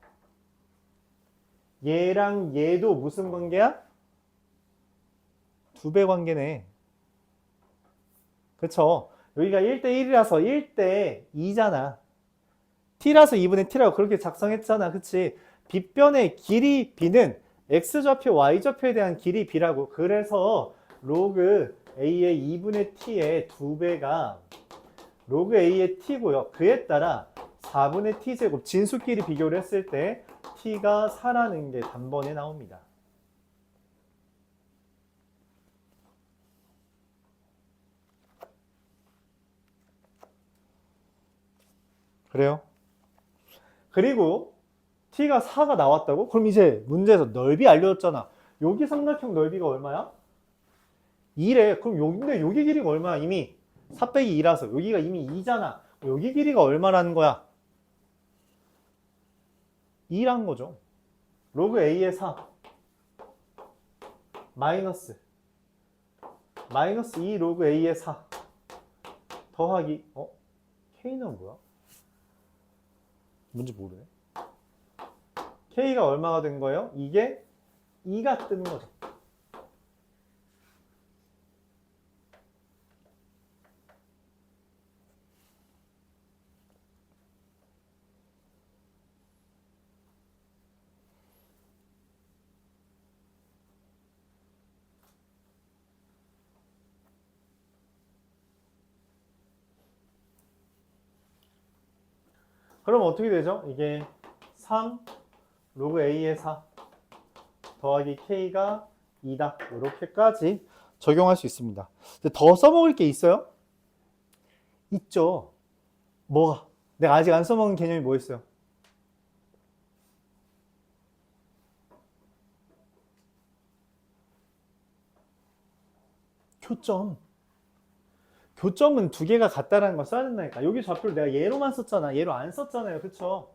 얘랑 얘도 무슨 관계야? 2배 관계네. 그쵸? 여기가 1대1이라서 1대2잖아. t라서 2분의 t라고 그렇게 작성했잖아. 그치? 빗변의 길이 b는 x좌표, y좌표에 대한 길이 b라고. 그래서 로그 a의 2분의 t의 2배가 로그 a의 t고요. 그에 따라 4분의 t제곱 진수끼리 비교를 했을 때 t가 4라는 게 단번에 나옵니다. 그래요? 그리고 t가 4가 나왔다고? 그럼 이제 문제에서 넓이 알려줬잖아. 여기 삼각형 넓이가 얼마야? 2래. 그럼 근데 여기 길이가 얼마야? 이미 4 빼기 2라서 여기가 이미 2잖아. 여기 길이가 얼마라는 거야? 2란 거죠. 로그 a의 4 마이너스 2 로그 a의 4 더하기 k는 뭐야? 뭔지 모르네. k가 얼마가 된 거예요? 이게 2가 뜨는 거죠. 그럼 어떻게 되죠? 이게 3 로그 a의 4 더하기 k가 2다. 이렇게까지 적용할 수 있습니다. 근데 더 써먹을 게 있어요? 있죠. 뭐가? 내가 아직 안 써먹은 개념이 뭐 있어요? 교점. 교점은 두 개가 같다라는 걸 써야 된다니까. 여기 좌표를 내가 얘로만 썼잖아. 얘로 안 썼잖아요. 그쵸?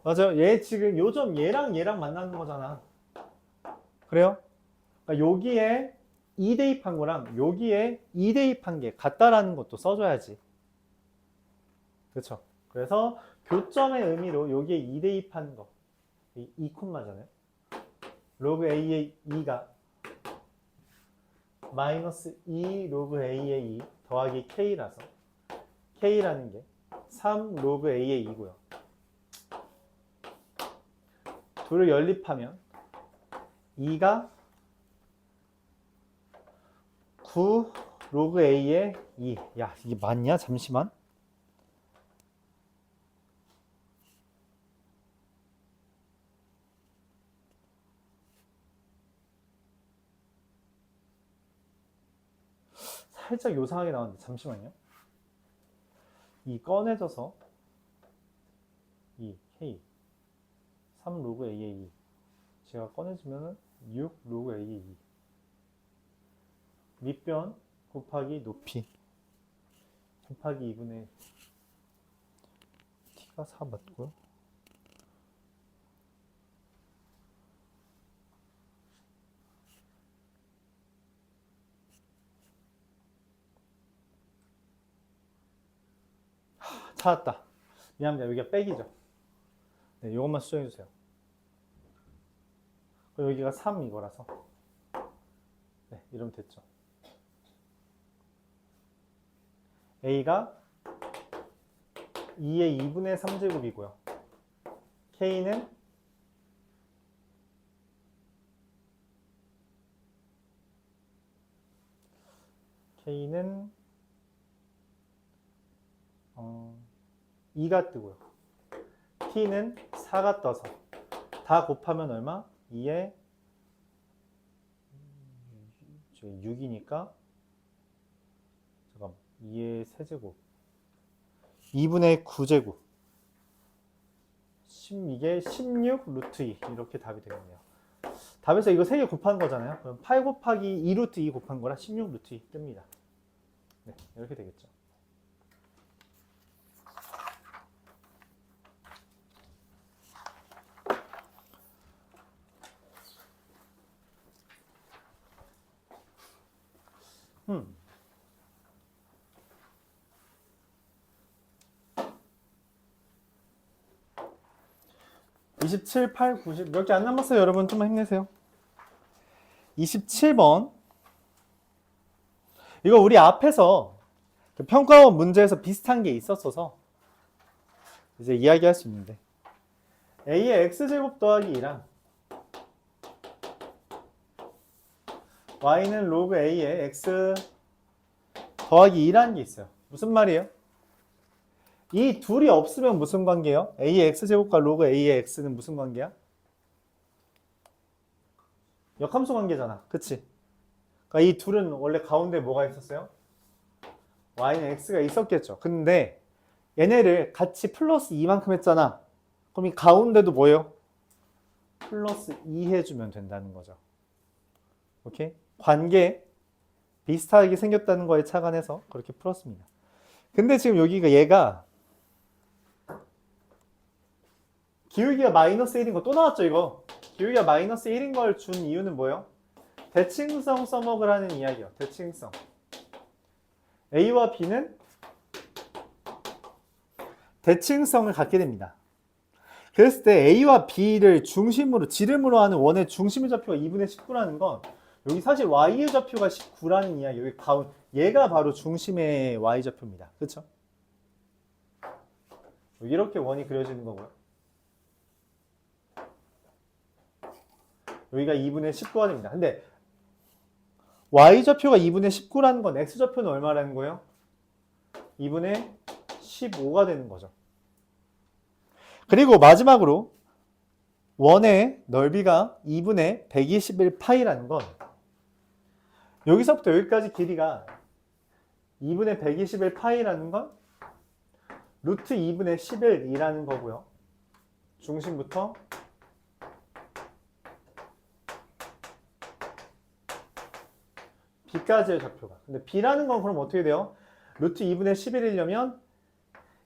맞아요. 얘 지금 요 점 얘랑 얘랑 만나는 거잖아. 그래요? 그러니까 여기에 2 대입한 거랑 여기에 2 대입한 게 같다라는 것도 써줘야지. 그렇죠? 그래서 교점의 의미로 여기에 2 대입한 거, 이 2콤마잖아요. 로그 a의 2가 마이너스 2 로그 a의 2 더하기 k라서 k라는 게 3 로그 a의 2고요. 둘을 연립하면 2가 9 로그 a의 2. 야, 이게 맞냐? 잠시만. 살짝 요상하게 나왔는데 잠시만요. 이 꺼내져서 이 k 3 로그 a의 2 제가 꺼내주면은 6 로그 a의 2 밑변 곱하기 높이 곱하기 2분의 t가 4 맞고요. 찾았다. 미안합니다. 여기가 백이죠. 네, 이것만 수정해 주세요. 여기가 3 이거라서 네, 이러면 됐죠. A가 2의 2분의 3제곱이고요. K는 K는 2가 뜨고요. T는 4가 떠서 다 곱하면 얼마? 2의 6이니까 잠깐 2의 세제곱 2분의 9제곱 이게 16 루트 2 이렇게 답이 되겠네요. 답에서 이거 3개 곱한 거잖아요. 그럼 8 곱하기 2 루트 2 곱한 거라 16 루트 2 뜹니다. 네, 이렇게 되겠죠. 음. 27, 8, 90 몇 개 안 남았어요. 여러분 좀만 힘내세요. 27번 이거 우리 앞에서 평가원 문제에서 비슷한 게 있었어서 이제 이야기할 수 있는데 a의 x제곱 더하기 2랑 y는 로그 a의 x 더하기 2라는 게 있어요. 무슨 말이에요? 이 둘이 없으면 무슨 관계예요? a의 x제곱과 로그 a의 x는 무슨 관계야? 역함수 관계잖아. 그치? 그러니까 이 둘은 원래 가운데 뭐가 있었어요? y는 x가 있었겠죠. 근데 얘네를 같이 플러스 2만큼 했잖아. 그럼 이 가운데도 뭐예요? 플러스 2 해주면 된다는 거죠. 오케이? 관계 비슷하게 생겼다는 거에 착안해서 그렇게 풀었습니다. 근데 지금 여기가 얘가 기울기가 마이너스 1인 거 또 나왔죠 이거. 기울기가 마이너스 1인 걸 준 이유는 뭐예요? 대칭성 써먹을 하는 이야기요. 대칭성. A와 B는 대칭성을 갖게 됩니다. 그랬을 때 A와 B를 중심으로 지름으로 하는 원의 중심의 좌표가 2분의 19라는 건 여기 사실 Y의 좌표가 19라는 이야기. 여기 얘가 바로 중심의 Y 좌표입니다. 그렇죠? 이렇게 원이 그려지는 거고요. 여기가 2분의 19가 됩니다. 근데 Y좌표가 2분의 19라는 건 X좌표는 얼마라는 거예요? 2분의 15가 되는 거죠. 그리고 마지막으로 원의 넓이가 2분의 121파이라는 건 여기서부터 여기까지 길이가 2분의 121파이라는 건 루트 2분의 11이라는 거고요. 중심부터 b까지의 좌표가. 근데 b라는 건 그럼 어떻게 돼요? 루트 2분의 11이려면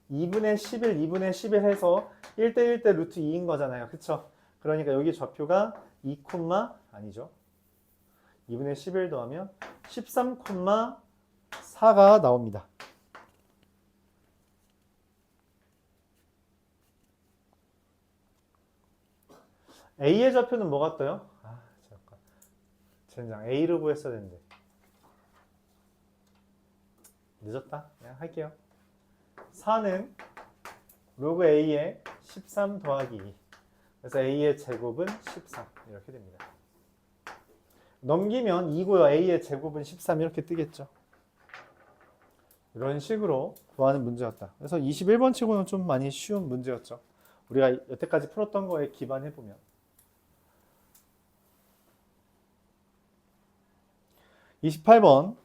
2분의 11, 2분의 11 해서 1대 1대 루트 2인 거잖아요. 그쵸? 그러니까 여기 좌표가 2, 아니죠. 2분의 11 더하면 13,4가 나옵니다. A의 좌표는 뭐가 떠요? 아, 잠깐. 젠장. A로 구했어야 되는데. 늦었다. 그냥 할게요. 4는 로그 A의 13 더하기 2. 그래서 A의 제곱은 13. 이렇게 됩니다. 넘기면 2고요. A의 제곱은 13 이렇게 뜨겠죠. 이런 식으로 구하는 문제였다. 그래서 21번 치고는 좀 많이 쉬운 문제였죠. 우리가 여태까지 풀었던 거에 기반해보면. 28번.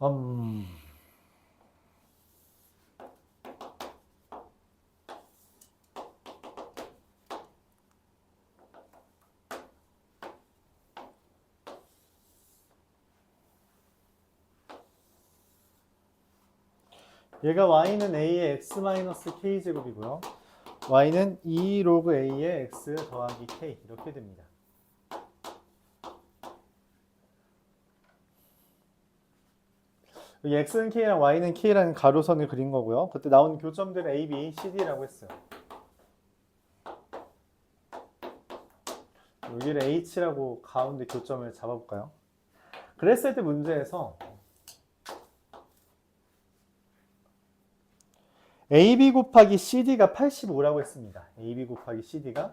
음... 얘가 y는 a의 x-k제곱이고요. y는 2 로그 a의 x 더하기 k 이렇게 됩니다. 여기 x는 k랑 y는 k라는 가로선을 그린 거고요. 그때 나온 교점들은 a, b, c, d라고 했어요. 여기를 h라고 가운데 교점을 잡아볼까요? 그랬을 때 문제에서 AB 곱하기 CD가 85라고 했습니다. AB 곱하기 CD가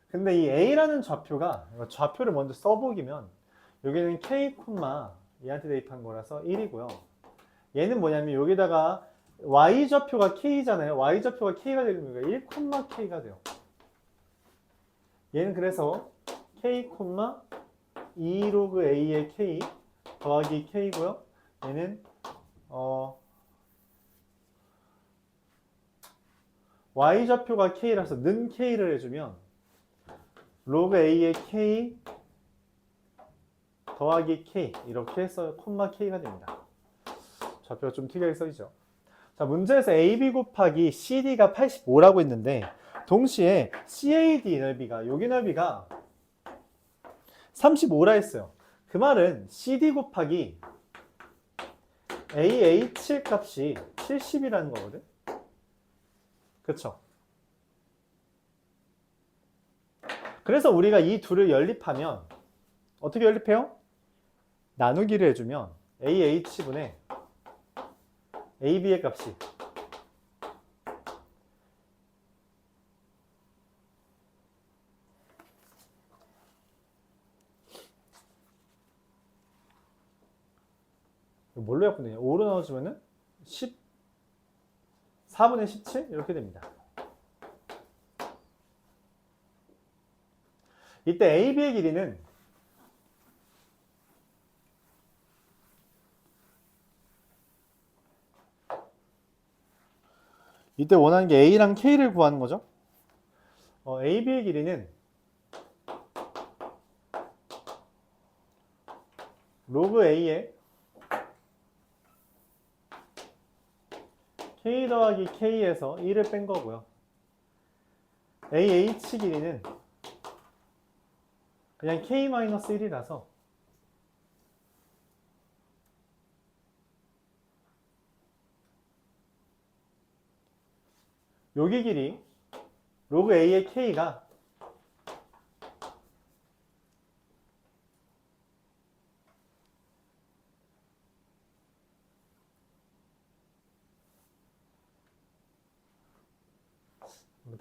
근데 이 A라는 좌표가 좌표를 먼저 써보기면 여기는 K, 얘한테 대입한 거라서 1이고요. 얘는 뭐냐면 여기다가 Y좌표가 K잖아요. Y좌표가 K가 되는 거니까 1, K가 돼요. 얘는 그래서 K, 2 로그 A의 K 더하기 K고요. 얘는 Y좌표가 K라서 는 K를 해주면 로그 A의 K 더하기 K 이렇게 해서 K가 됩니다. 좌표가 좀 특이하게 써지죠. 자, 문제에서 AB 곱하기 CD가 85라고 했는데 동시에 CAD 넓이가 여기 넓이가 35라 했어요. 그 말은 CD 곱하기 AH 값이 70이라는 거거든. 그쵸? 그래서 우리가 이 둘을 연립하면 어떻게 연립해요? 나누기를 해주면 AH분의 AB의 값이 뭘로 바꾸느냐? 5로 나눠주면은 4분의 17 이렇게 됩니다. 이때 AB의 길이는 이때 원하는 게 A랑 K를 구하는 거죠. AB의 길이는 로그 A의 K 더하기 K에서 1을 뺀 거고요. AH 길이는 그냥 K-1이라서 여기 길이 로그 A의 K가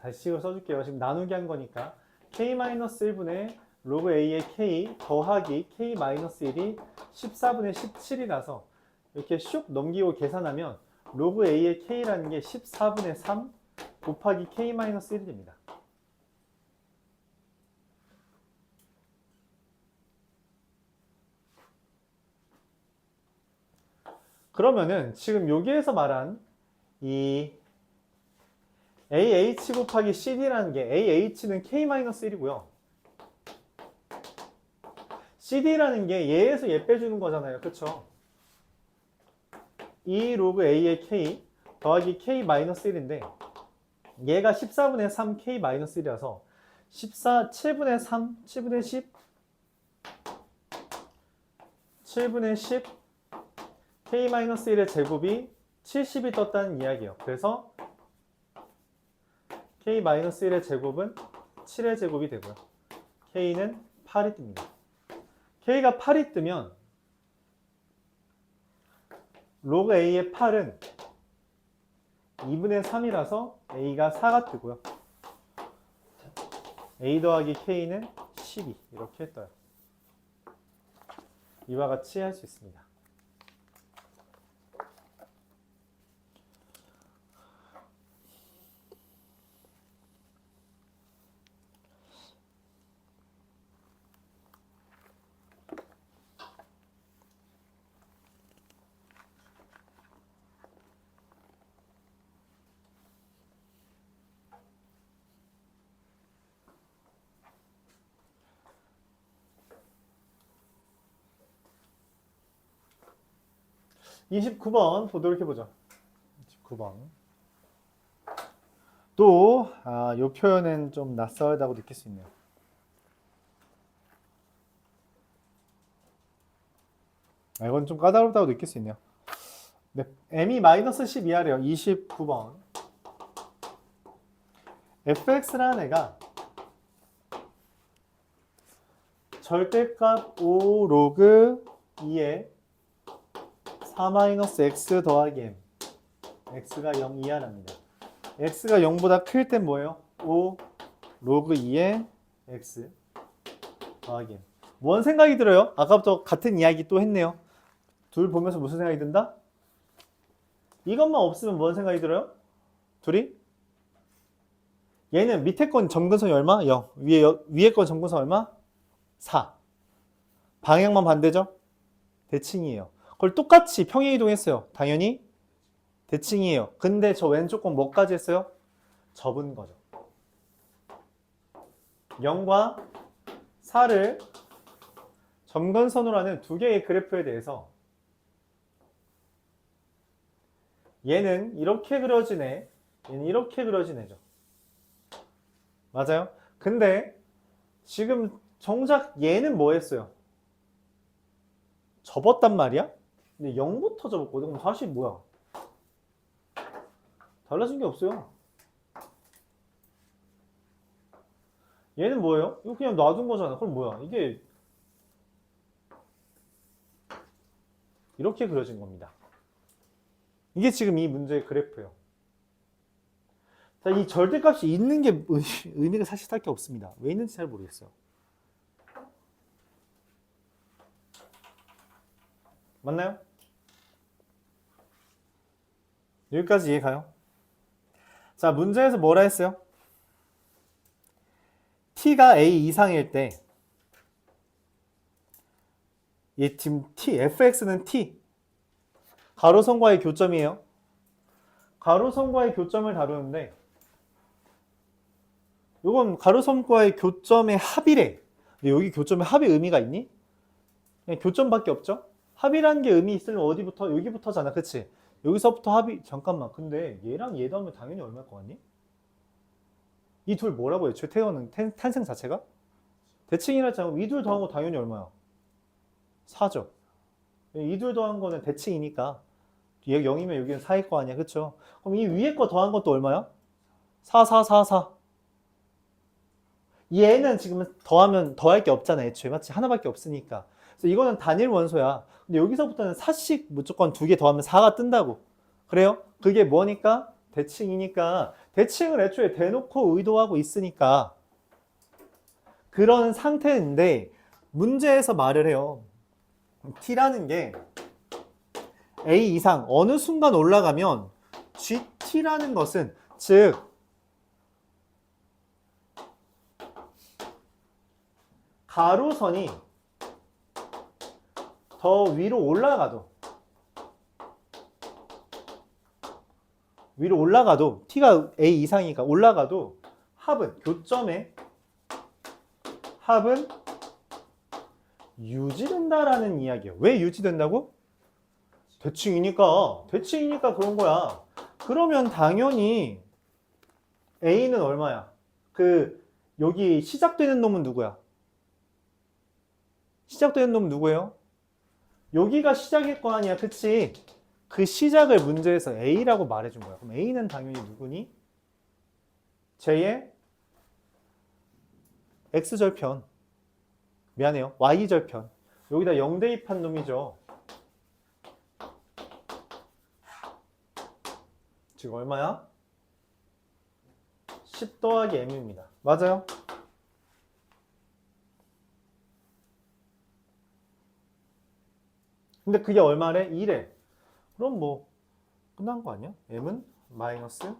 다시 식을 써줄게요. 지금 나누기 한 거니까 K-1분의 로그 a의 k 더하기 k-1이 14분의 17이라서 이렇게 슉 넘기고 계산하면 로그 a의 k라는 게 14분의 3 곱하기 k-1이 됩니다. 그러면은 지금 여기에서 말한 이 AH 곱하기 CD라는 게 AH는 K-1이고요. CD라는 게 얘에서 얘 빼주는 거잖아요. 그쵸? 2 로그 A의 K 더하기 K-1인데 얘가 14분의 3 K-1이라서 7분의 3, 7분의 10 7분의 10 K-1의 제곱이 70이 떴다는 이야기예요. 그래서 K-1의 제곱은 7의 제곱이 되고요. K는 8이 뜹니다. K가 8이 뜨면 로그 A의 8은 2분의 3이라서 A가 4가 뜨고요. A 더하기 K는 12 이렇게 떠요. 이와 같이 할 수 있습니다. (29번) 보도록 해보죠. 29번. 또, 이 표현은 좀 낯설다고 느낄 수 있네요. 이건 좀 까다롭다고 느낄 수 있네요. 네, m이 -12하래요. 29번. fx라는 애가 절대값 5 로그 2에 4-x 더하기 m. x가 0 이하랍니다. x가 0보다 클 땐 뭐예요? 5 로그 2에 x 더하기 m. 뭔 생각이 들어요? 아까부터 같은 이야기 또 했네요. 둘 보면서 무슨 생각이 든다? 이것만 없으면 뭔 생각이 들어요? 둘이? 얘는 밑에 건 점근선이 얼마? 0. 위에 건 점근선 얼마? 4. 방향만 반대죠? 대칭이에요. 그걸 똑같이 평행이동했어요. 당연히 대칭이에요. 근데 저 왼쪽 건 뭐까지 했어요? 접은 거죠. 0과 4를 점근선으로 하는 두 개의 그래프에 대해서 얘는 이렇게 그려지네, 얘는 이렇게 그려지네죠. 맞아요? 근데 지금 정작 얘는 뭐 했어요? 접었단 말이야? 근데 0부터 접었거든. 그럼 다시 뭐야? 달라진 게 없어요. 얘는 뭐예요? 이거 그냥 놔둔 거잖아. 그럼 뭐야? 이게 이렇게 그려진 겁니다. 이게 지금 이 문제의 그래프예요. 자, 이 절대값이 있는 게 의미가 사실 할 게 없습니다. 왜 있는지 잘 모르겠어요. 맞나요? 여기까지 이해 가요? 자, 문제에서 뭐라 했어요? t가 a 이상일 때, 얘 지금 t, fx는 t, 가로선과의 교점이에요. 가로선과의 교점을 다루는데, 이건 가로선과의 교점의 합이래. 근데 여기 교점의 합의 의미가 있니? 그냥 교점밖에 없죠? 합이라는 게 의미 있으면 어디부터? 여기부터잖아. 그치? 여기서부터 합이, 잠깐만. 근데 얘랑 얘도 하면 당연히 얼마일 것 같니? 이 둘 뭐라고 애초에 태어난 탄생 자체가? 대칭이라 했잖아. 이 둘 더한 거 당연히 얼마야? 4죠. 이 둘 더한 거는 대칭이니까 얘가 0이면 여기는 4일 거 아니야. 그쵸? 그럼 이 위에 거 더한 것도 얼마야? 4, 4, 4, 4. 얘는 지금 더하면 더할 게 없잖아. 애초에. 맞지? 하나밖에 없으니까. 그래서 이거는 단일 원소야. 근데 여기서부터는 4씩 무조건 2개 더하면 4가 뜬다고. 그래요? 그게 뭐니까? 대칭이니까. 대칭을 애초에 대놓고 의도하고 있으니까 그런 상태인데 문제에서 말을 해요. t라는 게 a 이상 어느 순간 올라가면 gt라는 것은 즉 가로선이 더 위로 올라가도 t가 a 이상이니까 올라가도 교점의 합은 유지된다라는 이야기예요. 왜 유지된다고? 대칭이니까 그런 거야. 그러면 당연히 a는 얼마야? 여기 시작되는 놈은 누구야? 시작되는 놈은 누구예요? 여기가 시작일 거 아니야, 그치? 그 시작을 문제에서 a라고 말해준 거야. 그럼 a는 당연히 누구니? j의 x절편, 미안해요, y절편. 여기다 0 대입한 놈이죠. 즉 얼마야? 10 더하기 m입니다. 맞아요? 근데 그게 얼마래? 2래. 그럼 뭐 끝난 거 아니야? m은 마이너스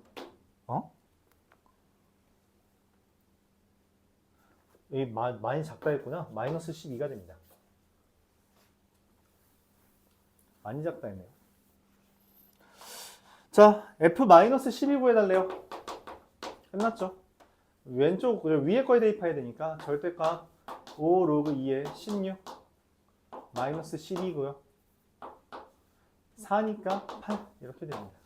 많이 작다 했구나. 마이너스 12가 됩니다. 많이 작다 했네요. 자, f-12 구해달래요. 끝났죠? 왼쪽 위에 거에 대입해야 되니까 절대값 5 로그 2에 16 마이너스 12고요. 4니까 8 이렇게 됩니다.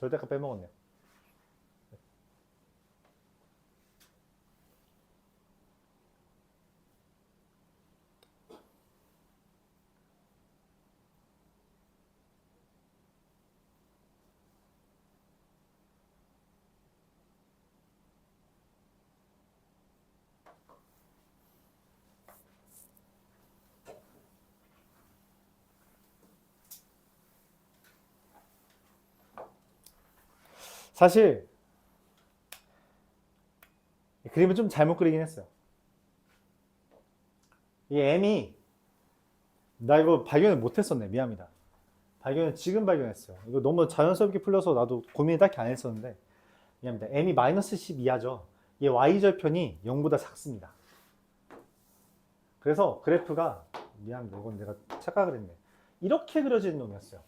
절대값 빼먹었네요. 사실 그림을 좀 잘못 그리긴 했어요. 이 m이 나 이거 발견을 못했었네. 미안합니다. 발견을 지금 발견했어요. 이거 너무 자연스럽게 풀려서 나도 고민을 딱히 안 했었는데 미안합니다. m이 마이너스 10 이하죠. 얘 y절편이 0보다 작습니다. 그래서 그래프가 미안합니다. 이건 내가 착각을 했네. 이렇게 그려지는 놈이었어요.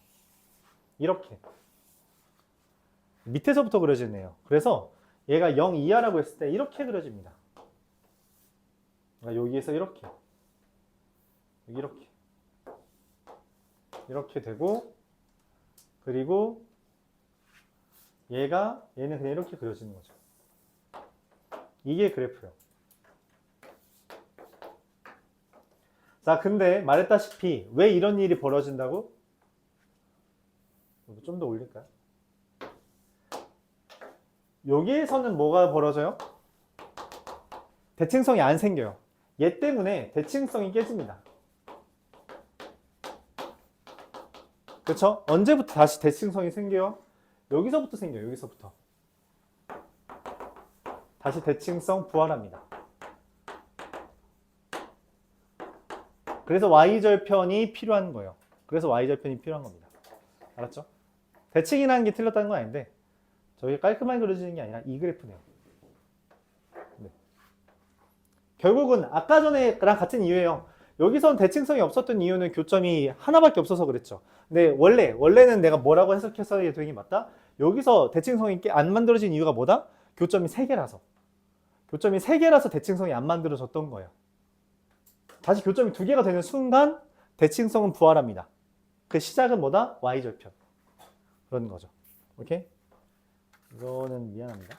이렇게 밑에서부터 그려지네요. 그래서 얘가 0 이하라고 했을 때 이렇게 그려집니다. 그러니까 여기에서 이렇게 이렇게 되고, 그리고 얘는 그냥 이렇게 그려지는 거죠. 이게 그래프예요. 자, 근데 말했다시피 왜 이런 일이 벌어진다고? 좀 더 올릴까요? 여기에서는 뭐가 벌어져요? 대칭성이 안 생겨요. 얘 때문에 대칭성이 깨집니다. 그렇죠? 언제부터 다시 대칭성이 생겨요? 여기서부터 생겨요. 여기서부터. 다시 대칭성 부활합니다. 그래서 y절편이 필요한 거예요. 그래서 y절편이 필요한 겁니다. 알았죠? 대칭이라는 게 틀렸다는 건 아닌데 저게 깔끔하게 그려지는 게 아니라 이 그래프네요. 네. 결국은 아까 전에랑 같은 이유예요. 여기선 대칭성이 없었던 이유는 교점이 하나밖에 없어서 그랬죠. 근데 원래는 내가 뭐라고 해석해서 되게 맞다? 여기서 대칭성이 안 만들어진 이유가 뭐다? 교점이 3개라서. 교점이 3개라서 대칭성이 안 만들어졌던 거예요. 다시 교점이 2개가 되는 순간 대칭성은 부활합니다. 그 시작은 뭐다? y절편. 그런 거죠. 오케이? 이거는 미안합니다.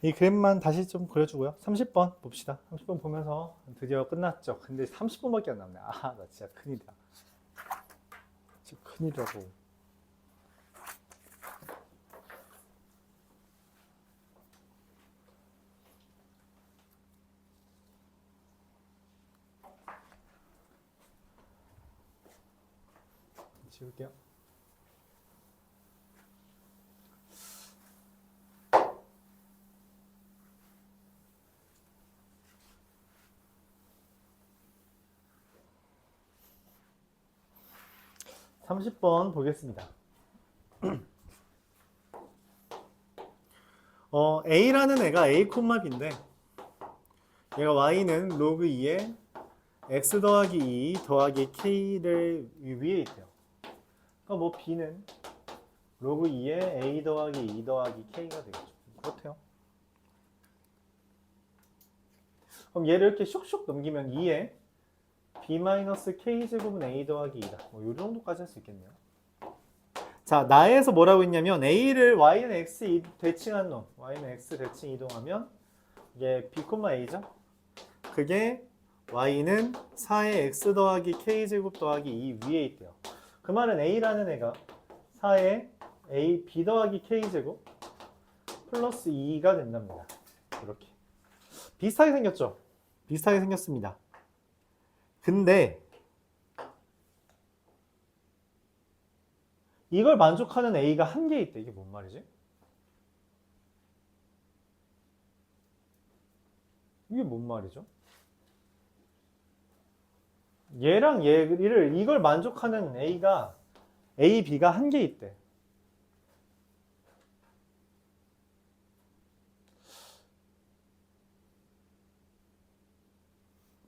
이 그램만 다시 좀 그려주고요. 30번 봅시다. 30번 보면서 드디어 끝났죠. 근데 30번밖에 안 남네. 아, 나 진짜 큰일이다. 진짜 큰일이라고. 지울게요. (30번) 보겠습니다. a라는 애가 a, b인데 얘가 y는 로그 2에 x 더하기 2 더하기 k를 위에 있대요. 그러니까 뭐 b는 로그 2에 a 더하기 2 더하기 k가 되겠죠. 그렇대요. 그럼 얘를 이렇게 슉슉 넘기면 2에 b-k 제곱은 a 더하기 2다. 뭐 이 정도까지 할 수 있겠네요. 자, 나에서 뭐라고 했냐면 a를 y는 x 대칭한 놈, y는 x 대칭 이동하면 이게 b, a죠. 그게 y는 4의 x 더하기 k 제곱 더하기 2 위에 있대요. 그 말은 a라는 애가 4의 b 더하기 k 제곱 플러스 2가 된답니다. 이렇게 비슷하게 생겼죠? 비슷하게 생겼습니다. 근데 이걸 만족하는 a가 한 개 있대. 이게 뭔 말이지? 이게 뭔 말이죠? 얘랑 얘를 이걸 만족하는 a가 a, b가 한 개 있대.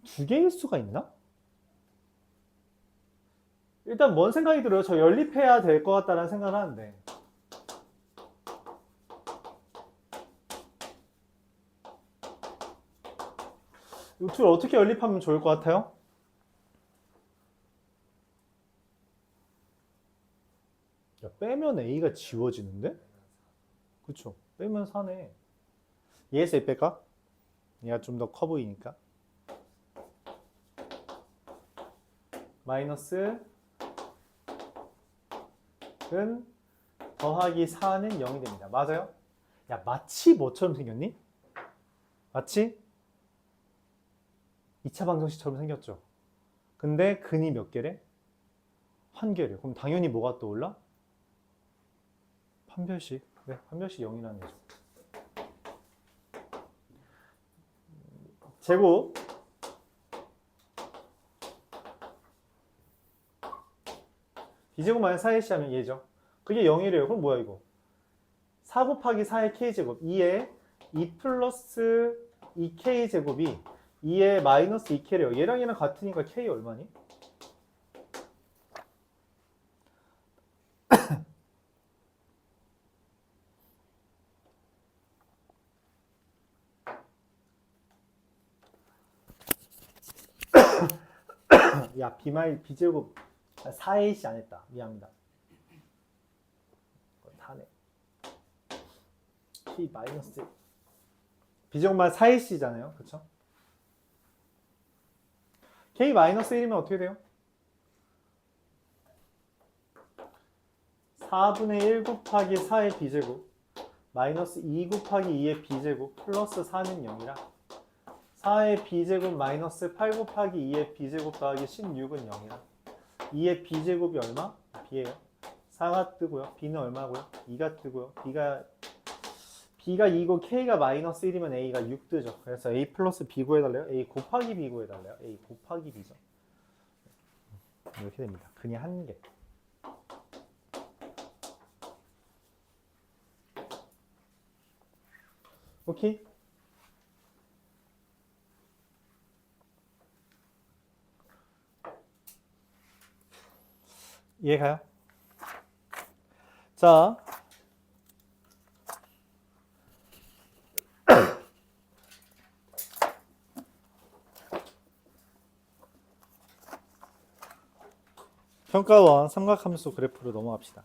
두 개일 수가 있나? 일단 뭔 생각이 들어요? 저 연립해야 될 것 같다는 생각을 하는데 이 둘 어떻게 연립하면 좋을 것 같아요? 야, 빼면 a가 지워지는데? 그쵸? 빼면 4네. 얘에서 얘 뺄까? 얘가 좀 더 커 보이니까. 마이너스 은 더하기 4는 0이 됩니다. 맞아요? 야, 마치 뭐처럼 생겼니? 마치 2차 방정식처럼 생겼죠. 근데 근이 몇 개래? 한 개래. 그럼 당연히 뭐가 떠올라? 판별식. 네, 판별식 0이라는 거죠. 제곱 b제곱 마이너스 4ac 하면 얘죠. 그게 0이래요. 그럼 뭐야 이거? 4 곱하기 4의 k제곱 2에 2 플러스 2k제곱이 2에 마이너스 2k래요. 얘랑 얘랑 같으니까 k 얼마니? 야, b제곱 4ac 안 했다. 미안합니다. 다네. k 마이너스 b제곱만 4ac잖아요. 그쵸? k 마이너스 1이면 어떻게 돼요? 4분의 1 곱하기 4의 b제곱 마이너스 2 곱하기 2의 b제곱 플러스 4는 0이라 4의 b제곱 마이너스 8 곱하기 2의 b제곱 더하기 16은 0이라 2의 b제곱이 얼마? b예요. 4가 뜨고요. b는 얼마고요? 2가 뜨고요. b가 2고 k가 마이너스 1이면 a가 6 뜨죠. 그래서 a 플러스 b 구해달래요. a 곱하기 b 구해달래요. a 곱하기 b죠. 이렇게 됩니다. 근이 한 개. 오케이? 이해가요? 자, 평가원 삼각함수 그래프로 넘어갑시다.